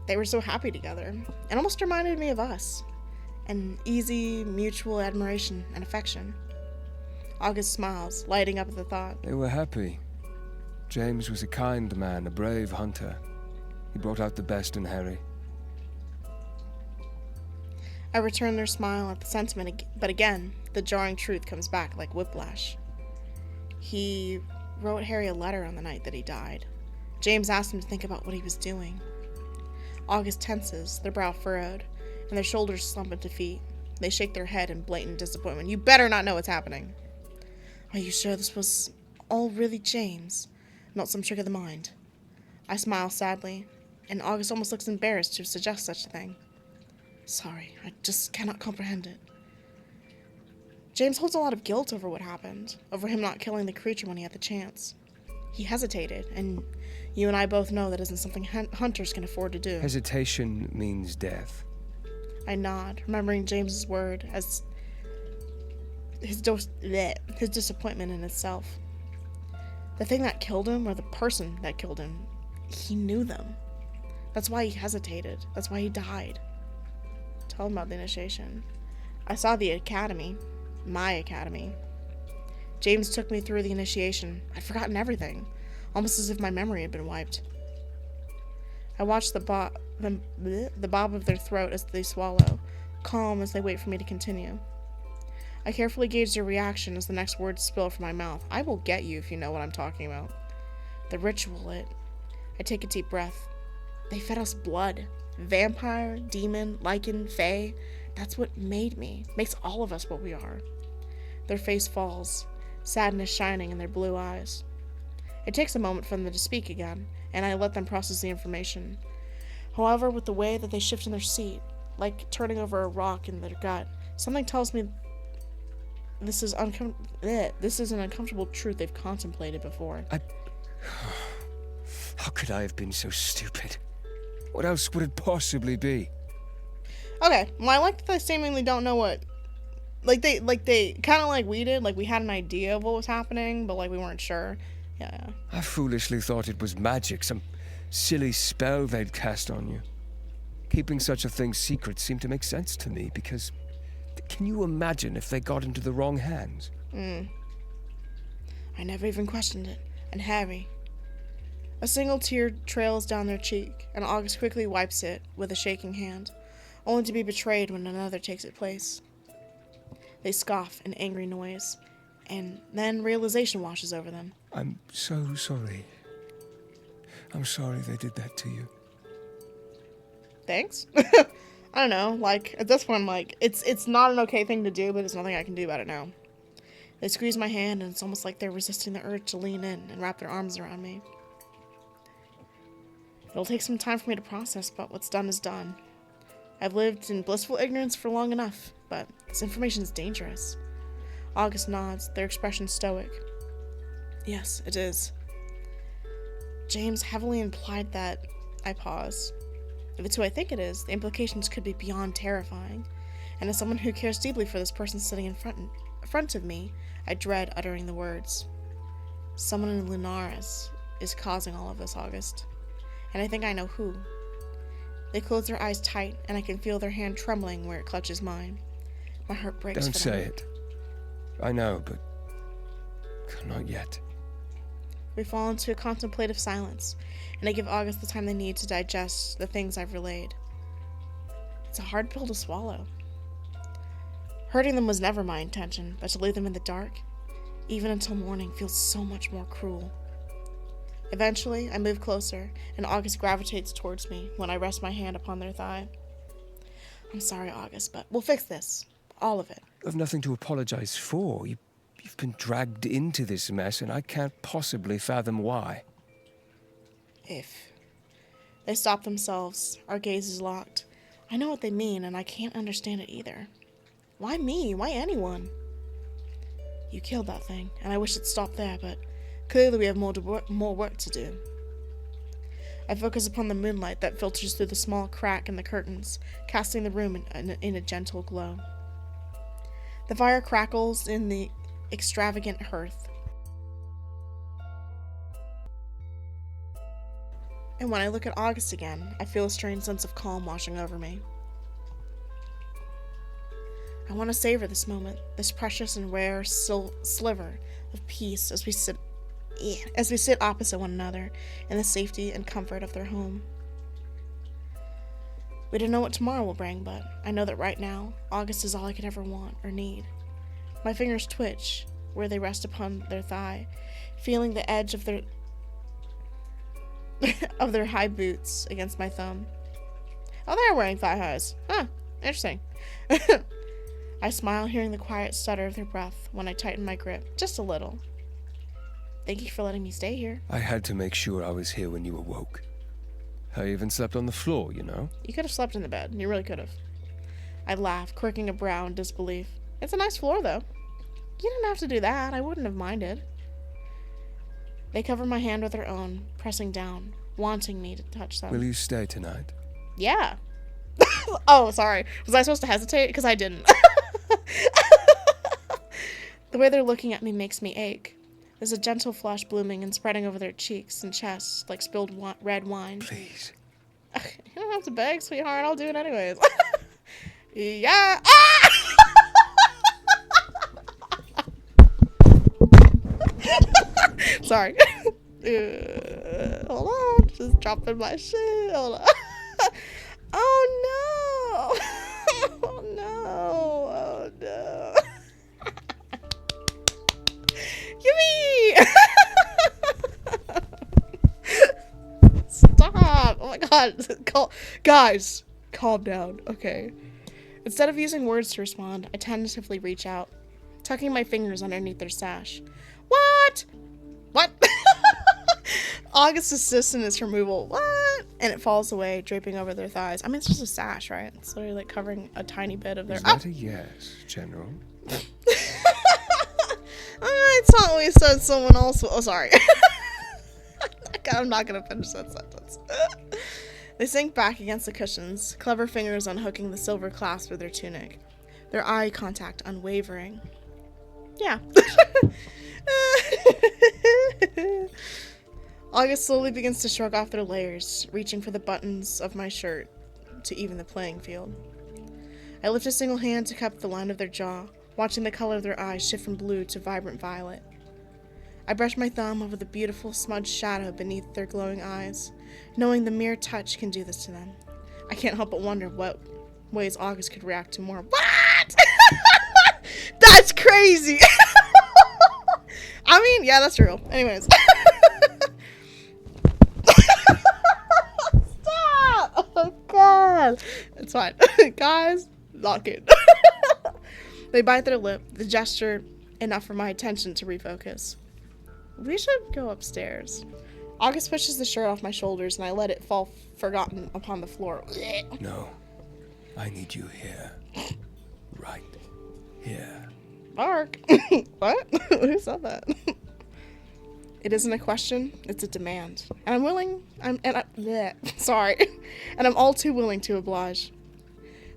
They were so happy together. It almost reminded me of us. An easy, mutual admiration and affection. August smiles, lighting up at the thought. They were happy. James was a kind man, a brave hunter. He brought out the best in Harry. I return their smile at the sentiment, but again, the jarring truth comes back like whiplash. He wrote Harry a letter on the night that he died. James asked him to think about what he was doing. August tenses, their brow furrowed, and their shoulders slump into feet. They shake their head in blatant disappointment. You better not know what's happening. Are you sure this was all really James, not some trick of the mind? I smile sadly, and August almost looks embarrassed to suggest such a thing. Sorry, I just cannot comprehend it. James holds a lot of guilt over what happened, over him not killing the creature when he had the chance. He hesitated, and you and I both know that isn't something hunters can afford to do. Hesitation means death. I nod, remembering James's word as his disappointment in itself. The thing that killed him, or the person that killed him, he knew them. That's why he hesitated. That's why he died. Tell him about the initiation. I saw the academy. My academy. James took me through the initiation. I'd forgotten everything, almost as if my memory had been wiped. I watched the bob of their throat as they swallow, calm as they wait for me to continue. I carefully gauge their reaction as the next words spill from my mouth. I will get you if you know what I'm talking about. The ritual, I take a deep breath. They fed us blood. Vampire, demon, lichen, fae. That's what made me. Makes all of us what we are. Their face falls, sadness shining in their blue eyes. It takes a moment for them to speak again, and I let them process the information. However, with the way that they shift in their seat, like turning over a rock in their gut, something tells me this is an uncomfortable truth they've contemplated before. How could I have been so stupid? What else would it possibly be? Okay, well, I like that they seemingly don't know what... they kind of like we did, like we had an idea of what was happening, but like we weren't sure. Yeah. I foolishly thought it was magic, some silly spell they'd cast on you. Keeping such a thing secret seemed to make sense to me, because can you imagine if they got into the wrong hands? I never even questioned it. And Harry... A single tear trails down their cheek, and August quickly wipes it with a shaking hand, only to be betrayed when another takes its place. They scoff in angry noise, and then realization washes over them. I'm so sorry. I'm sorry they did that to you. Thanks? I don't know, like, at this point, like, it's not an okay thing to do, but there's nothing I can do about it now. They squeeze my hand, and it's almost like they're resisting the urge to lean in and wrap their arms around me. It'll take some time for me to process, but what's done is done. I've lived in blissful ignorance for long enough, but this information is dangerous. August nods, their expression stoic. Yes, it is. James heavily implied that. I pause. If it's who I think it is, the implications could be beyond terrifying. And as someone who cares deeply for this person sitting in front of me, I dread uttering the words. Someone in Lunaris is causing all of this, August. And I think I know who. They close their eyes tight, and I can feel their hand trembling where it clutches mine. My heart breaks. Don't say it. I know, but not yet. We fall into a contemplative silence, and I give August the time they need to digest the things I've relayed. It's a hard pill to swallow. Hurting them was never my intention, but to leave them in the dark, even until morning, feels so much more cruel. Eventually, I move closer, and August gravitates towards me when I rest my hand upon their thigh. I'm sorry, August, but we'll fix this. All of it. You have nothing to apologize for. You've been dragged into this mess, and I can't possibly fathom why. If. They stop themselves. Our gazes locked. I know what they mean, and I can't understand it either. Why me? Why anyone? You killed that thing, and I wish it stopped there, but clearly we have more work to do. I focus upon the moonlight that filters through the small crack in the curtains, casting the room in a gentle glow. The fire crackles in the extravagant hearth. And when I look at August again, I feel a strange sense of calm washing over me. I want to savor this moment, this precious and rare sliver of peace as we sit opposite one another in the safety and comfort of their home. We don't know what tomorrow will bring, but I know that right now, August is all I could ever want or need. My fingers twitch where they rest upon their thigh, feeling the edge of their of their high boots against my thumb. Oh, they're wearing thigh highs. Huh, interesting. I smile, hearing the quiet stutter of their breath when I tighten my grip, just a little. Thank you for letting me stay here. I had to make sure I was here when you awoke. I even slept on the floor, you know? You could have slept in the bed. You really could have. I laugh, quirking a brow in disbelief. It's a nice floor, though. You didn't have to do that. I wouldn't have minded. They cover my hand with their own, pressing down, wanting me to touch them. Will you stay tonight? Yeah. Oh, sorry. Was I supposed to hesitate? Because I didn't. The way they're looking at me makes me ache. There's a gentle flush blooming and spreading over their cheeks and chests like spilled red wine. Please. You don't have to beg, sweetheart. I'll do it anyways. Yeah. Ah! Sorry. Hold on. Just dropping my shit. Hold on. Oh no. Oh no. Oh no. Gimme! Stop. Oh my god. Guys, calm down. Okay. Instead of using words to respond, I tentatively reach out, tucking my fingers underneath their sash. What? August assists in its removal. What? And it falls away, draping over their thighs. I mean, it's just a sash, right? It's literally like covering a tiny bit of their... Is that a yes, General? I thought we said someone else... Oh, sorry. I'm not going to finish that sentence. They sink back against the cushions, clever fingers unhooking the silver clasp of their tunic. Their eye contact unwavering. Yeah. August slowly begins to shrug off their layers, reaching for the buttons of my shirt to even the playing field. I lift a single hand to cup the line of their jaw, watching the color of their eyes shift from blue to vibrant violet. I brush my thumb over the beautiful smudged shadow beneath their glowing eyes, knowing the mere touch can do this to them. I can't help but wonder what ways August could react to more. What? That's crazy! I mean, yeah, that's real. Anyways. Stop! Oh, God. It's fine. Guys, lock it. They bite their lip, the gesture enough for my attention to refocus. We should go upstairs. August pushes the shirt off my shoulders and I let it fall forgotten upon the floor. No. I need you here. Right here. Mark. What? Who said that? It isn't a question, it's a demand. And sorry. And I'm all too willing to oblige.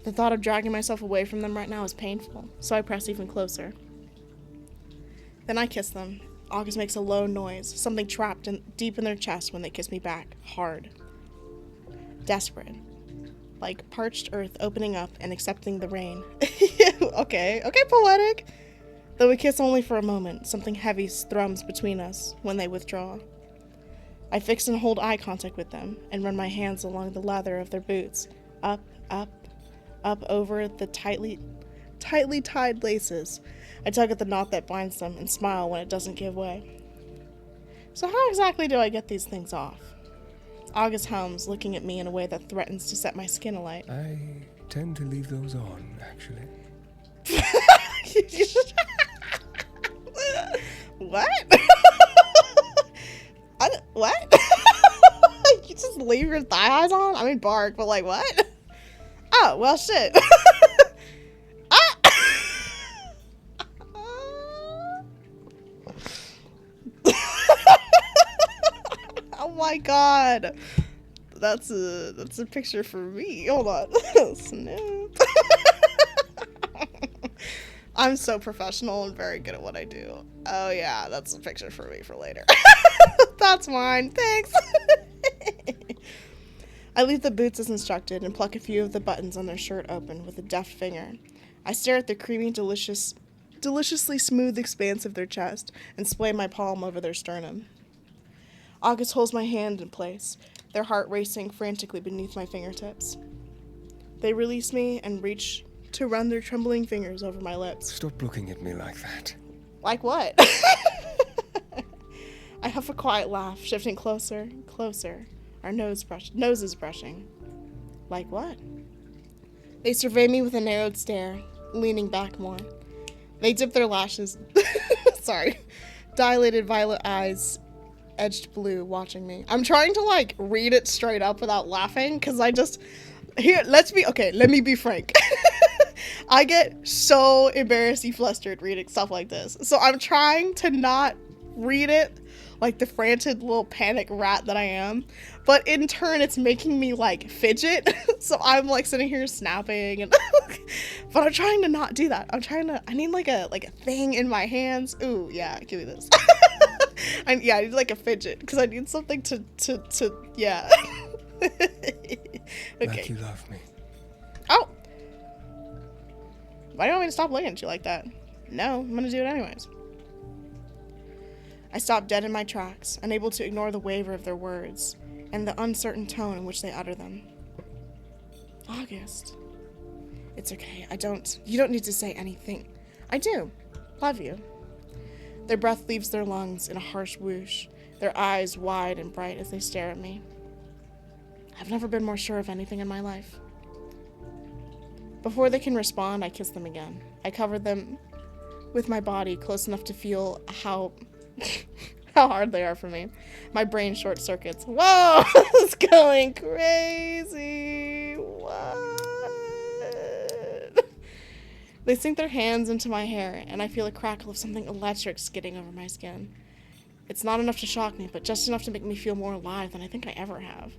The thought of dragging myself away from them right now is painful, so I press even closer. Then I kiss them. August makes a low noise, something trapped deep in their chest when they kiss me back, hard. Desperate. Like parched earth opening up and accepting the rain. Okay, poetic. Though we kiss only for a moment, something heavy thrums between us when they withdraw. I fix and hold eye contact with them and run my hands along the leather of their boots, up over the tightly tied laces. I tug at the knot that binds them and smile when it doesn't give way. So how exactly do I get these things off? August hums, looking at me in a way that threatens to set my skin alight. I tend to leave those on, actually. What? What? You just leave your thigh highs on? I mean, bark, but like, what? Oh, well, shit. Ah! Oh my god. That's a picture for me. Hold on. Snoop. I'm so professional and very good at what I do. Oh yeah, that's a picture for me for later. That's mine. Thanks. I leave the boots as instructed and pluck a few of the buttons on their shirt open with a deft finger. I stare at the creamy, deliciously smooth expanse of their chest and splay my palm over their sternum. August holds my hand in place, their heart racing frantically beneath my fingertips. They release me and reach to run their trembling fingers over my lips. Stop looking at me like that. Like what? I huff a quiet laugh, shifting closer and closer, our noses brushing. Like what? They survey me with a narrowed stare, leaning back more. They dip their lashes, dilated violet eyes, edged blue, watching me. I'm trying to, like, read it straight up without laughing, because let me be frank. I get so embarrassed flustered reading stuff like this. So I'm trying to not read it like the frantic little panic rat that I am. But in turn, it's making me, like, fidget. So I'm, like, sitting here snapping. And but I'm trying to not do that. I need, like a thing in my hands. Ooh, yeah, give me this. I need, like, a fidget. Because I need something to yeah. Okay. Like you love me. Oh! Why do you want me to stop looking at you like that? No, I'm gonna do it anyways. I stop dead in my tracks, unable to ignore the waver of their words, and the uncertain tone in which they utter them. August. It's okay, you don't need to say anything. I do. Love you. Their breath leaves their lungs in a harsh whoosh, their eyes wide and bright as they stare at me. I've never been more sure of anything in my life. Before they can respond, I kiss them again. I cover them with my body close enough to feel how hard they are for me. My brain short circuits. Whoa! It's going crazy. What? They sink their hands into my hair, and I feel a crackle of something electric skidding over my skin. It's not enough to shock me, but just enough to make me feel more alive than I think I ever have.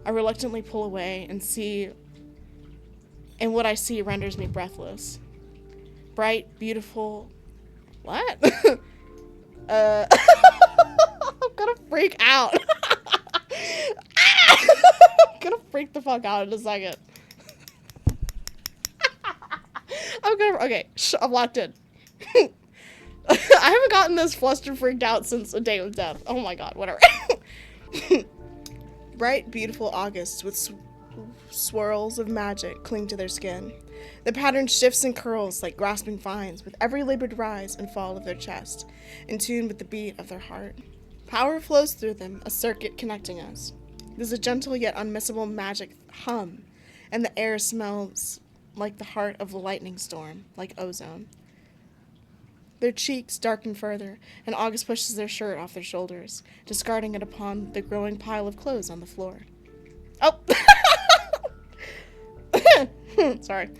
I reluctantly pull away and what I see renders me breathless. Bright, beautiful... What? I'm gonna freak out. I'm gonna freak the fuck out in a second. Okay, I'm locked in. I haven't gotten this flustered freaked out since A Day of Death. Oh my god, whatever. Bright, beautiful Augusts with swirls of magic cling to their skin. The pattern shifts and curls like grasping vines with every labored rise and fall of their chest, in tune with the beat of their heart. Power flows through them, a circuit connecting us. There's a gentle yet unmissable magic hum, and the air smells like the heart of a lightning storm, like ozone. Their cheeks darken further, and August pushes their shirt off their shoulders, discarding it upon the growing pile of clothes on the floor. Oh! Sorry.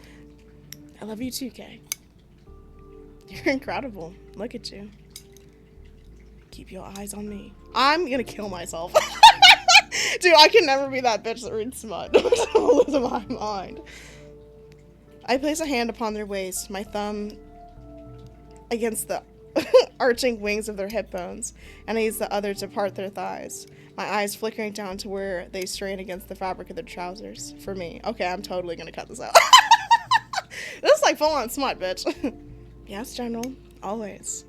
I love you too, Kay. You're incredible. Look at you. Keep your eyes on me. I'm gonna kill myself. Dude, I can never be that bitch that reads smut. Lose my mind. I place a hand upon their waist, my thumb against the arching wings of their hip bones, and I use the other to part their thighs, my eyes flickering down to where they strain against the fabric of their trousers. For me. Okay, I'm totally gonna cut this out. This is like full-on smut, bitch. Yes, General. Always.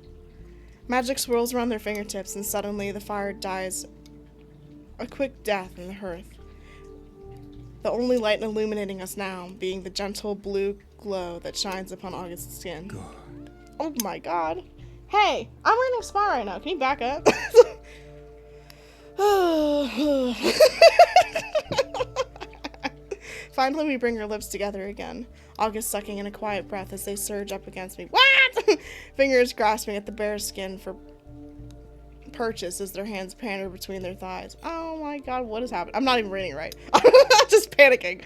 Magic swirls around their fingertips, and suddenly the fire dies a quick death in the hearth. The only light illuminating us now being the gentle blue glow that shines upon August's skin. God. Oh my god. Hey, I'm reading Spot right now. Can you back up? Finally, we bring our lips together again. August sucking in a quiet breath as they surge up against me. What? Fingers grasping at the bare skin for purchase as their hands pander between their thighs. Oh my god, what is happening? I'm not even reading it right. I'm just panicking.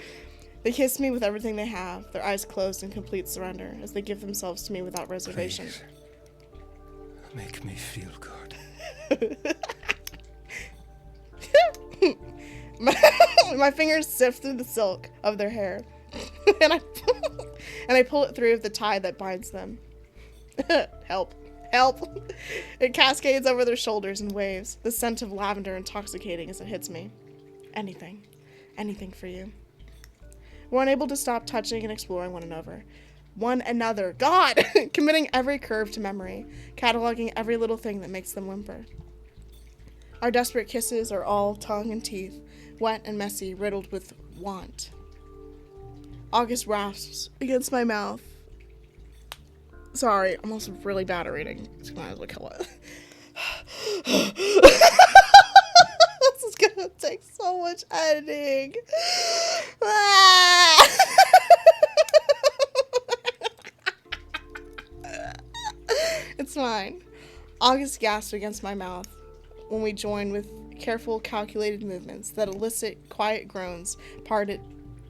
They kiss me with everything they have, their eyes closed in complete surrender as they give themselves to me without reservation. Please. Make me feel good. My fingers sift through the silk of their hair, and I pull it through the tie that binds them. Help. Help. It cascades over their shoulders in waves, the scent of lavender intoxicating as it hits me. Anything. Anything for you. We're unable to stop touching and exploring one another. God! Committing every curve to memory, cataloging every little thing that makes them whimper. Our desperate kisses are all tongue and teeth, wet and messy, riddled with want. August rasps against my mouth. Sorry, I'm also really bad at reading. So might as well kill it. This is gonna take so much editing. It's fine. August gasps against my mouth when we join with careful, calculated movements that elicit quiet groans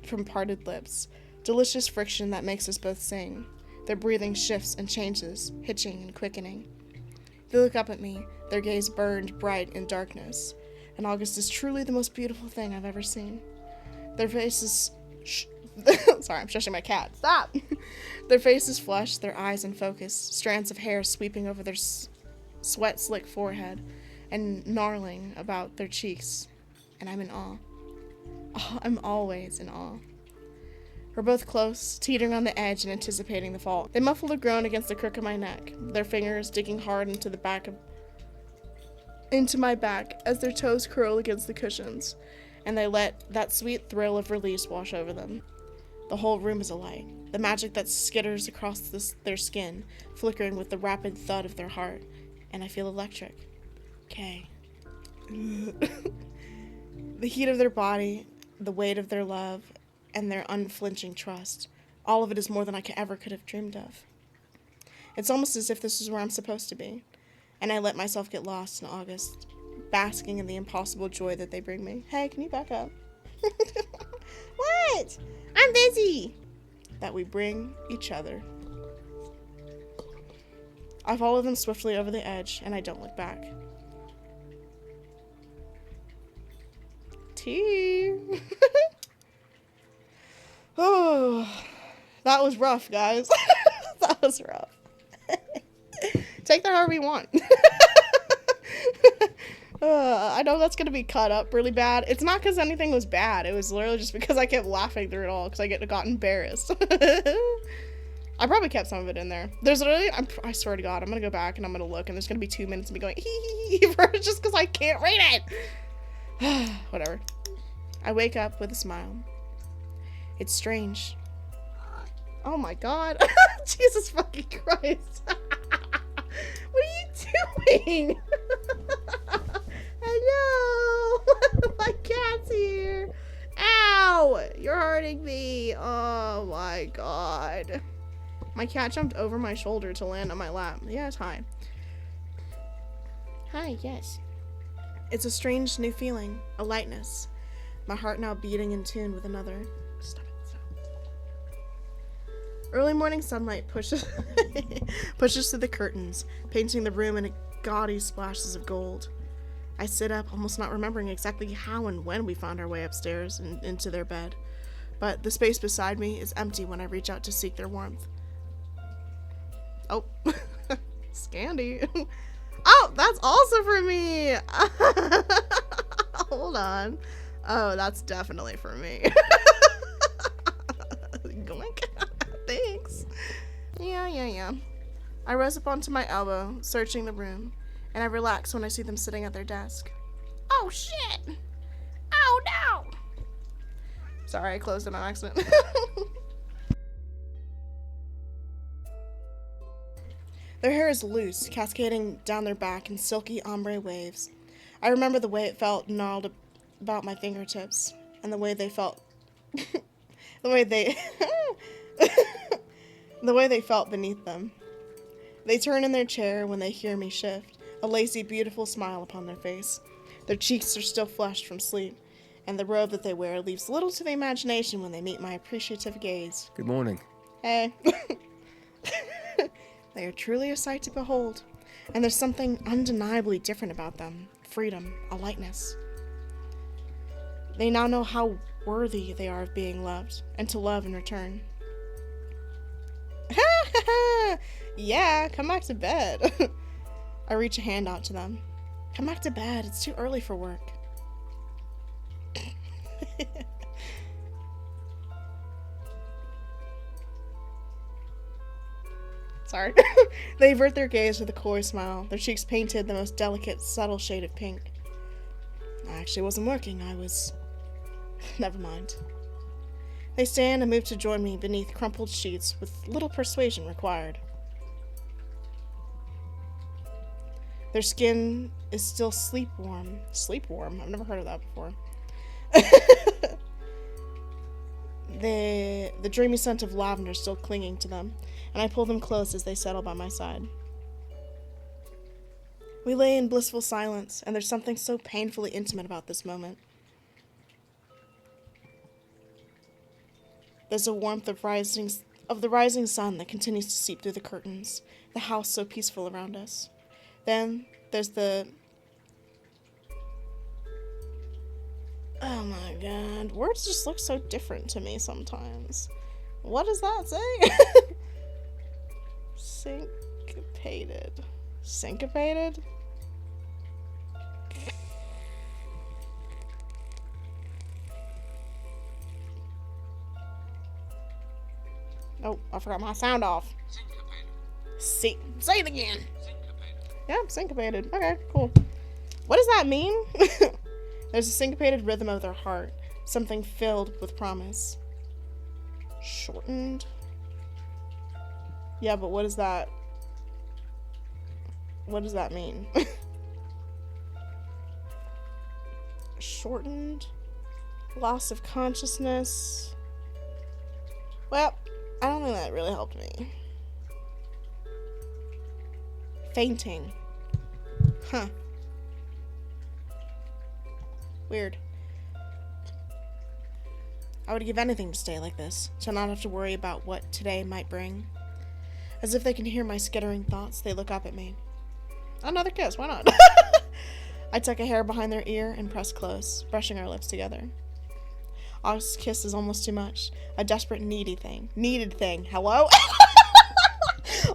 from parted lips. Delicious friction that makes us both sing. Their breathing shifts and changes, hitching and quickening. They look up at me, their gaze burned bright in darkness. And August is truly the most beautiful thing I've ever seen. Their faces... Sorry, I'm shushing my cat. Stop! Their faces flushed, their eyes in focus, strands of hair sweeping over their sweat-slick forehead, and gnarling about their cheeks. And I'm in awe. Oh, I'm always in awe. We're both close, teetering on the edge and anticipating the fall. They muffle a groan against the crook of my neck, their fingers digging hard into my back as their toes curl against the cushions, and they let that sweet thrill of release wash over them. The whole room is alight, the magic that skitters across their skin, flickering with the rapid thud of their heart, and I feel electric. Okay. The heat of their body, the weight of their love, and their unflinching trust. All of it is more than I ever could have dreamed of. It's almost as if this is where I'm supposed to be, and I let myself get lost in August, basking in the impossible joy that they bring me. Hey, can you back up? What? I'm busy. That we bring each other. I follow them swiftly over the edge, and I don't look back. Tea. Oh, that was rough, guys. That was rough. Take that however you want. I know that's going to be cut up really bad. It's not because anything was bad. It was literally just because I kept laughing through it all because I got embarrassed. I probably kept some of it in there. There's literally, I swear to God, I'm going to go back and I'm going to look and there's going to be 2 minutes of me going, hee just because I can't read it. Whatever. I wake up with a smile. It's strange. Oh my God. Jesus fucking Christ. What are you doing? Hello. My cat's here. Ow. You're hurting me. Oh my God. My cat jumped over my shoulder to land on my lap. Yes, hi. Hi, yes. It's a strange new feeling, a lightness. My heart now beating in tune with another. Stop it, stop. Early morning sunlight pushes pushes through the curtains, painting the room in gaudy splashes of gold. I sit up, almost not remembering exactly how and when we found our way upstairs and into their bed. But the space beside me is empty when I reach out to seek their warmth. Oh, Scandy. Oh, that's also for me. Hold on. Oh, that's definitely for me. Goink. Thanks. Yeah. I rose up onto my elbow, searching the room, and I relax when I see them sitting at their desk. Oh, shit. Oh, no. Sorry, I closed it on accident. Their hair is loose, cascading down their back in silky ombre waves. I remember the way it felt gnarled about my fingertips, and the way they felt the way they felt beneath them. They turn in their chair when they hear me shift, a lacy, beautiful smile upon their face. Their cheeks are still flushed from sleep, and the robe that they wear leaves little to the imagination when they meet my appreciative gaze. Good morning. Hey. They are truly a sight to behold, and there's something undeniably different about them. Freedom, a lightness. They now know how worthy they are of being loved, and to love in return. Yeah, come back to bed. I reach a hand out to them. Come back to bed, it's too early for work. Sorry. They avert their gaze with a coy smile, their cheeks painted the most delicate, subtle shade of pink. I actually wasn't working, I was... Never mind. They stand and move to join me beneath crumpled sheets with little persuasion required. Their skin is still sleep warm. Sleep warm? I've never heard of that before. The dreamy scent of lavender still clinging to them, and I pull them close as they settle by my side. We lay in blissful silence, and there's something so painfully intimate about this moment. There's a warmth of the rising sun that continues to seep through the curtains, the house so peaceful around us. Then there's the... Oh my god, words just look so different to me sometimes. What does that say? Syncopated. Syncopated? Oh, I forgot my sound off. Syncopated. Say it again. Syncopated. Yeah, syncopated. Okay, cool. What does that mean? There's a syncopated rhythm of their heart, something filled with promise. Shortened? Yeah, but what is that? What does that mean? Shortened? Loss of consciousness? Well, I don't think that really helped me. Fainting. Huh. Weird. I would give anything to stay like this, to not have to worry about what today might bring. As if they can hear my skittering thoughts, they look up at me. Another kiss, why not? I tuck a hair behind their ear and press close, brushing our lips together. August's kiss is almost too much. A desperate, needed thing. Hello?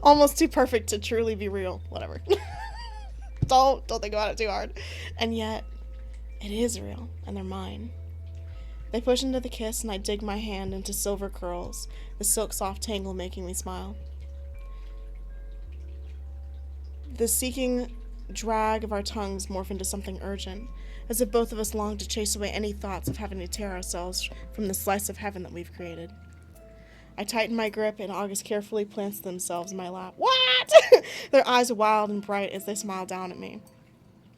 Almost too perfect to truly be real. Whatever. Don't think about it too hard. And yet, it is real, and they're mine. They push into the kiss, and I dig my hand into silver curls, the silk-soft tangle making me smile. The seeking drag of our tongues morph into something urgent, as if both of us long to chase away any thoughts of having to tear ourselves from the slice of heaven that we've created. I tighten my grip, and August carefully plants themselves in my lap. What? Their eyes are wild and bright as they smile down at me.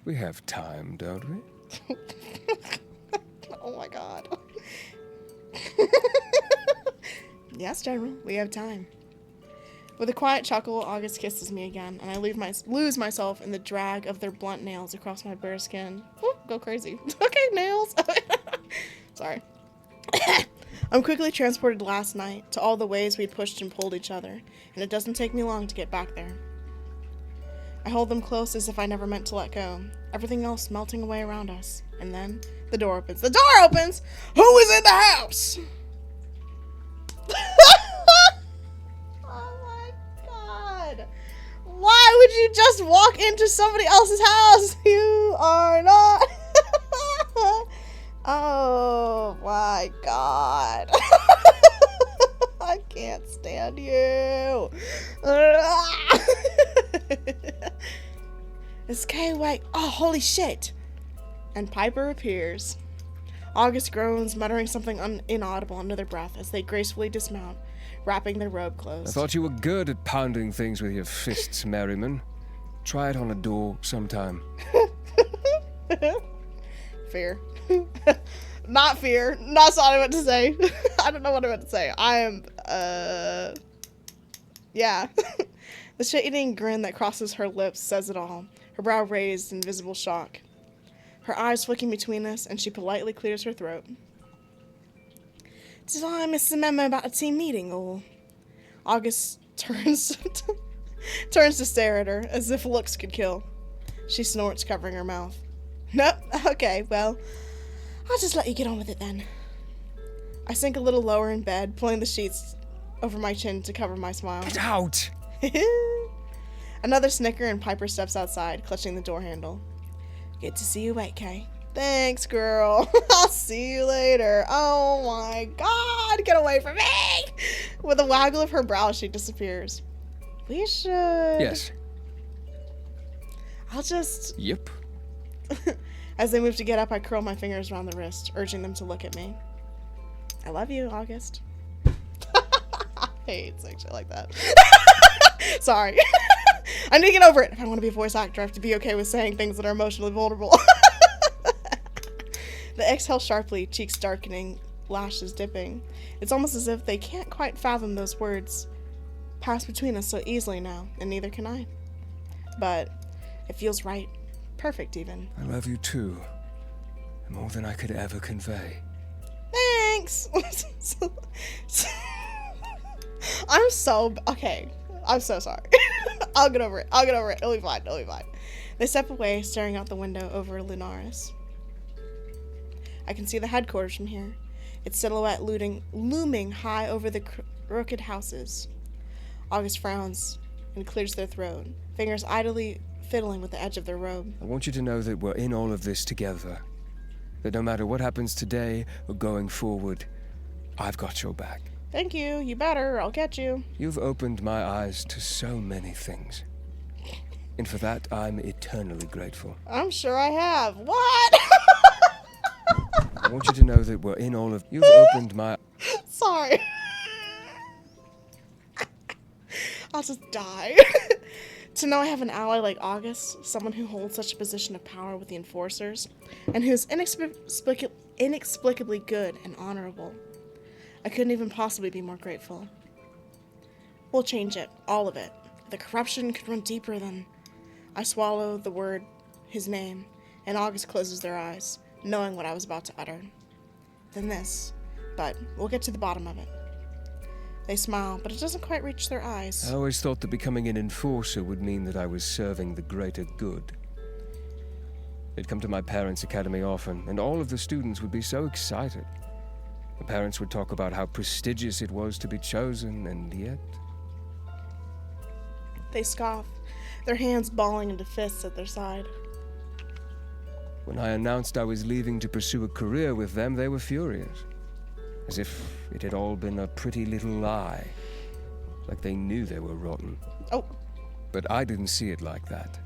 We have time, don't we? Oh my god. Yes, General, we have time. With a quiet chuckle, August kisses me again, and I lose myself in the drag of their blunt nails across my bare skin. Whoop, go crazy. Okay, nails. Sorry. I'm quickly transported last night to all the ways we'd pushed and pulled each other, and it doesn't take me long to get back there. I hold them close as if I never meant to let go, everything else melting away around us. And then the door opens. The door opens! Who is in the house? Oh my god. Why would you just walk into somebody else's house? You are not. Oh my god. I can't stand you. It's K-Way. Oh, holy shit. And Piper appears. August groans, muttering something inaudible under their breath as they gracefully dismount, wrapping their robe closed. I thought you were good at pounding things with your fists, Merriman. Try it on a door sometime. Fear. Not fear. That's not what I meant to say. I don't know what I meant to say. I am, yeah. The shit-eating grin that crosses her lips says it all, her brow raised in visible shock. Her eyes flicking between us, and she politely clears her throat. Did I miss the memo about a team meeting, or? August turns to stare at her, as if looks could kill. She snorts, covering her mouth. Nope, okay, well, I'll just let you get on with it then. I sink a little lower in bed, pulling the sheets over my chin to cover my smile. Get out! Another snicker and Piper steps outside, clutching the door handle. Good to see you awake, Kay. Thanks, girl. I'll see you later. Oh my god, get away from me! With a waggle of her brow, she disappears. We should... Yes. I'll just... Yep. As they move to get up, I curl my fingers around the wrist, urging them to look at me. I love you, August. I hate saying shit like that. Sorry. I need to get over it. If I want to be a voice actor, I have to be okay with saying things that are emotionally vulnerable. The exhale sharply, cheeks darkening, lashes dipping. It's almost as if they can't quite fathom those words pass between us so easily now, and neither can I. But it feels right. Perfect, even. I love you too. More than I could ever convey. Thanks! I'm so... Okay. I'm so sorry. I'll get over it. It'll be fine. They step away, staring out the window over Lunaris. I can see the headquarters from here, its silhouette looming high over the crooked houses. August frowns and clears their throat, fingers idly fiddling with the edge of their robe. I want you to know that we're in all of this together. That no matter what happens today or going forward, I've got your back. Thank you. You better. I'll get you. You've opened my eyes to so many things. And for that, I'm eternally grateful. I'm sure I have. What? I want you to know that we're in all of... You've opened my... Sorry. I'll just die. To know I have an ally like August, someone who holds such a position of power with the Enforcers, and who's inexplicably good and honorable. I couldn't even possibly be more grateful. We'll change it. All of it. The corruption could run deeper than... I swallow the word, his name, and August closes their eyes, knowing what I was about to utter. Then this. But we'll get to the bottom of it. They smile, but it doesn't quite reach their eyes. I always thought that becoming an enforcer would mean that I was serving the greater good. They'd come to my parents' academy often, and all of the students would be so excited. The parents would talk about how prestigious it was to be chosen, and yet... They scoff, their hands balling into fists at their side. When I announced I was leaving to pursue a career with them, they were furious. As if it had all been a pretty little lie. Like they knew they were rotten. Oh. But I didn't see it like that.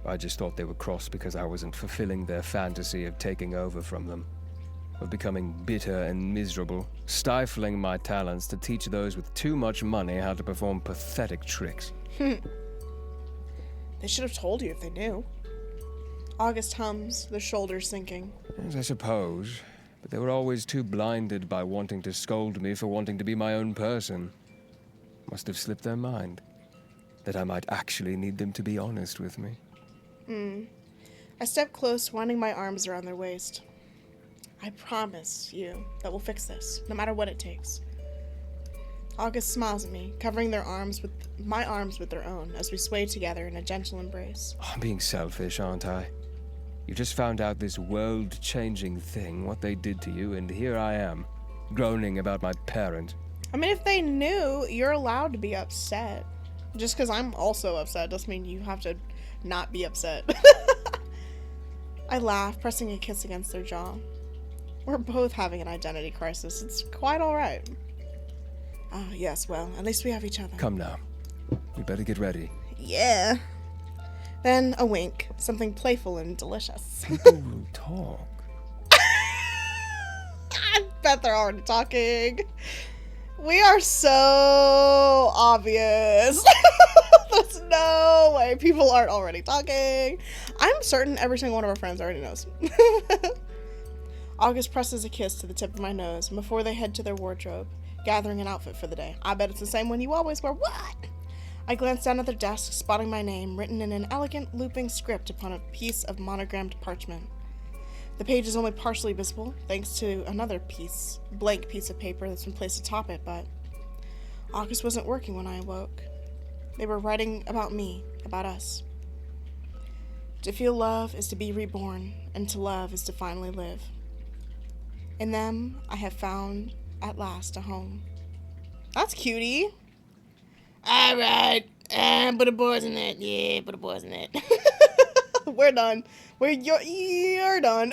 I just thought they were cross because I wasn't fulfilling their fantasy of taking over from them. Of becoming bitter and miserable, stifling my talents to teach those with too much money how to perform pathetic tricks. They should have told you if they knew. August hums, their shoulders sinking. Yes, I suppose. But they were always too blinded by wanting to scold me for wanting to be my own person. Must have slipped their mind. That I might actually need them to be honest with me. I step close, winding my arms around their waist. I promise you that we'll fix this, no matter what it takes. August smiles at me, covering my arms with their own as we sway together in a gentle embrace. I'm being selfish, aren't I? You just found out this world-changing thing, what they did to you, and here I am, groaning about my parent. I mean, if they knew, you're allowed to be upset. Just because I'm also upset doesn't mean you have to not be upset. I laugh, pressing a kiss against their jaw. We're both having an identity crisis. It's quite alright. Ah, yes, well, at least we have each other. Come now. We better get ready. Yeah. Then a wink, something playful and delicious. People will talk. I bet they're already talking. We are so obvious. There's no way people aren't already talking. I'm certain every single one of our friends already knows. August presses a kiss to the tip of my nose before they head to their wardrobe, gathering an outfit for the day. I bet it's the same one you always wear. What? I glance down at their desk, spotting my name written in an elegant looping script upon a piece of monogrammed parchment. The page is only partially visible, thanks to another blank piece of paper that's been placed atop it, but August wasn't working when I awoke. They were writing about me, about us. To feel love is to be reborn, and to love is to finally live. In them, I have found, at last, a home. That's cutie. Alright, put a boys in it. Yeah, put a boys in it. We're done. You're done.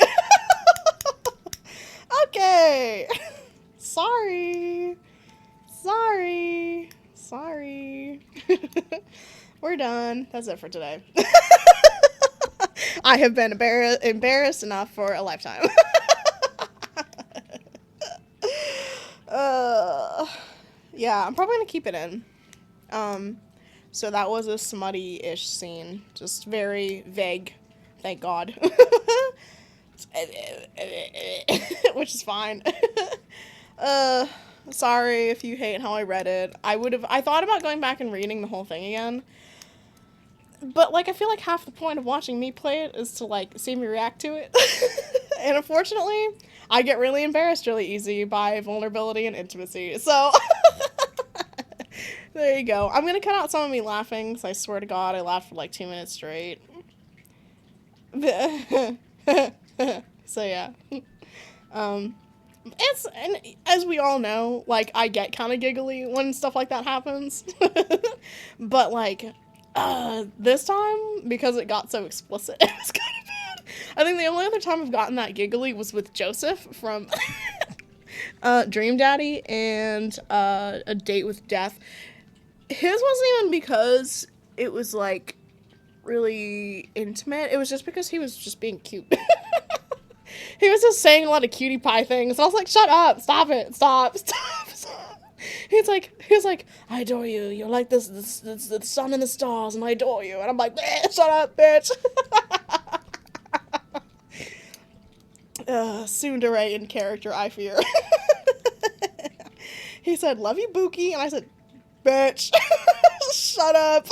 Okay. Sorry. We're done. That's it for today. I have been embarrassed enough for a lifetime. Yeah, I'm probably gonna keep it in. So that was a smutty-ish scene. Just very vague. Thank God. Which is fine. Sorry if you hate how I read it. I thought about going back and reading the whole thing again. But, like, I feel like half the point of watching me play it is to, like, see me react to it. And unfortunately, I get really embarrassed really easy by vulnerability and intimacy. So, there you go. I'm gonna cut out some of me laughing, because I swear to God, I laughed for, like, 2 minutes straight. So, yeah. And as we all know, like, I get kind of giggly when stuff like that happens. But, like, this time, because it got so explicit, it was kind of bad. I think the only other time I've gotten that giggly was with Joseph from Dream Daddy and A Date with Death. His wasn't even because it was, like, really intimate. It was just because he was just being cute. He was just saying a lot of cutie pie things. And I was like, shut up, stop it, stop. He's like, I adore you. You're like the sun and the stars, and I adore you. And I'm like, shut up, bitch. Tsundere in character, I fear. He said, love you, Buki. And I said, bitch, shut up.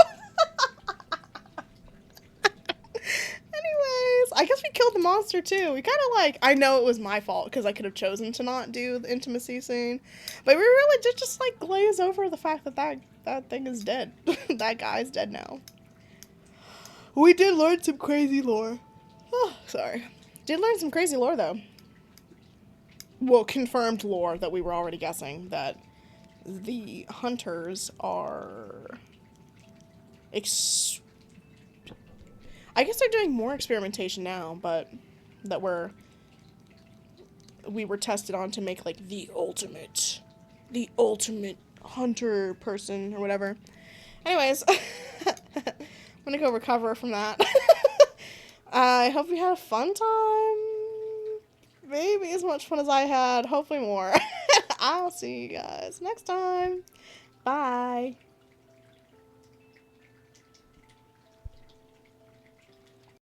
Anyways, I guess we killed the monster too. We kind of like, I know it was my fault because I could have chosen to not do the intimacy scene, but we really did just like glaze over the fact that that thing is dead. That guy's dead now. We did learn some crazy lore. Oh, sorry. Did learn some crazy lore though. Well, confirmed lore that we were already guessing, that the hunters are I guess they're doing more experimentation now, but that we were tested on to make like the ultimate hunter person or whatever. Anyways, I'm gonna go recover from that. I hope you had a fun time. Maybe as much fun as I had, hopefully more. I'll see you guys next time. Bye.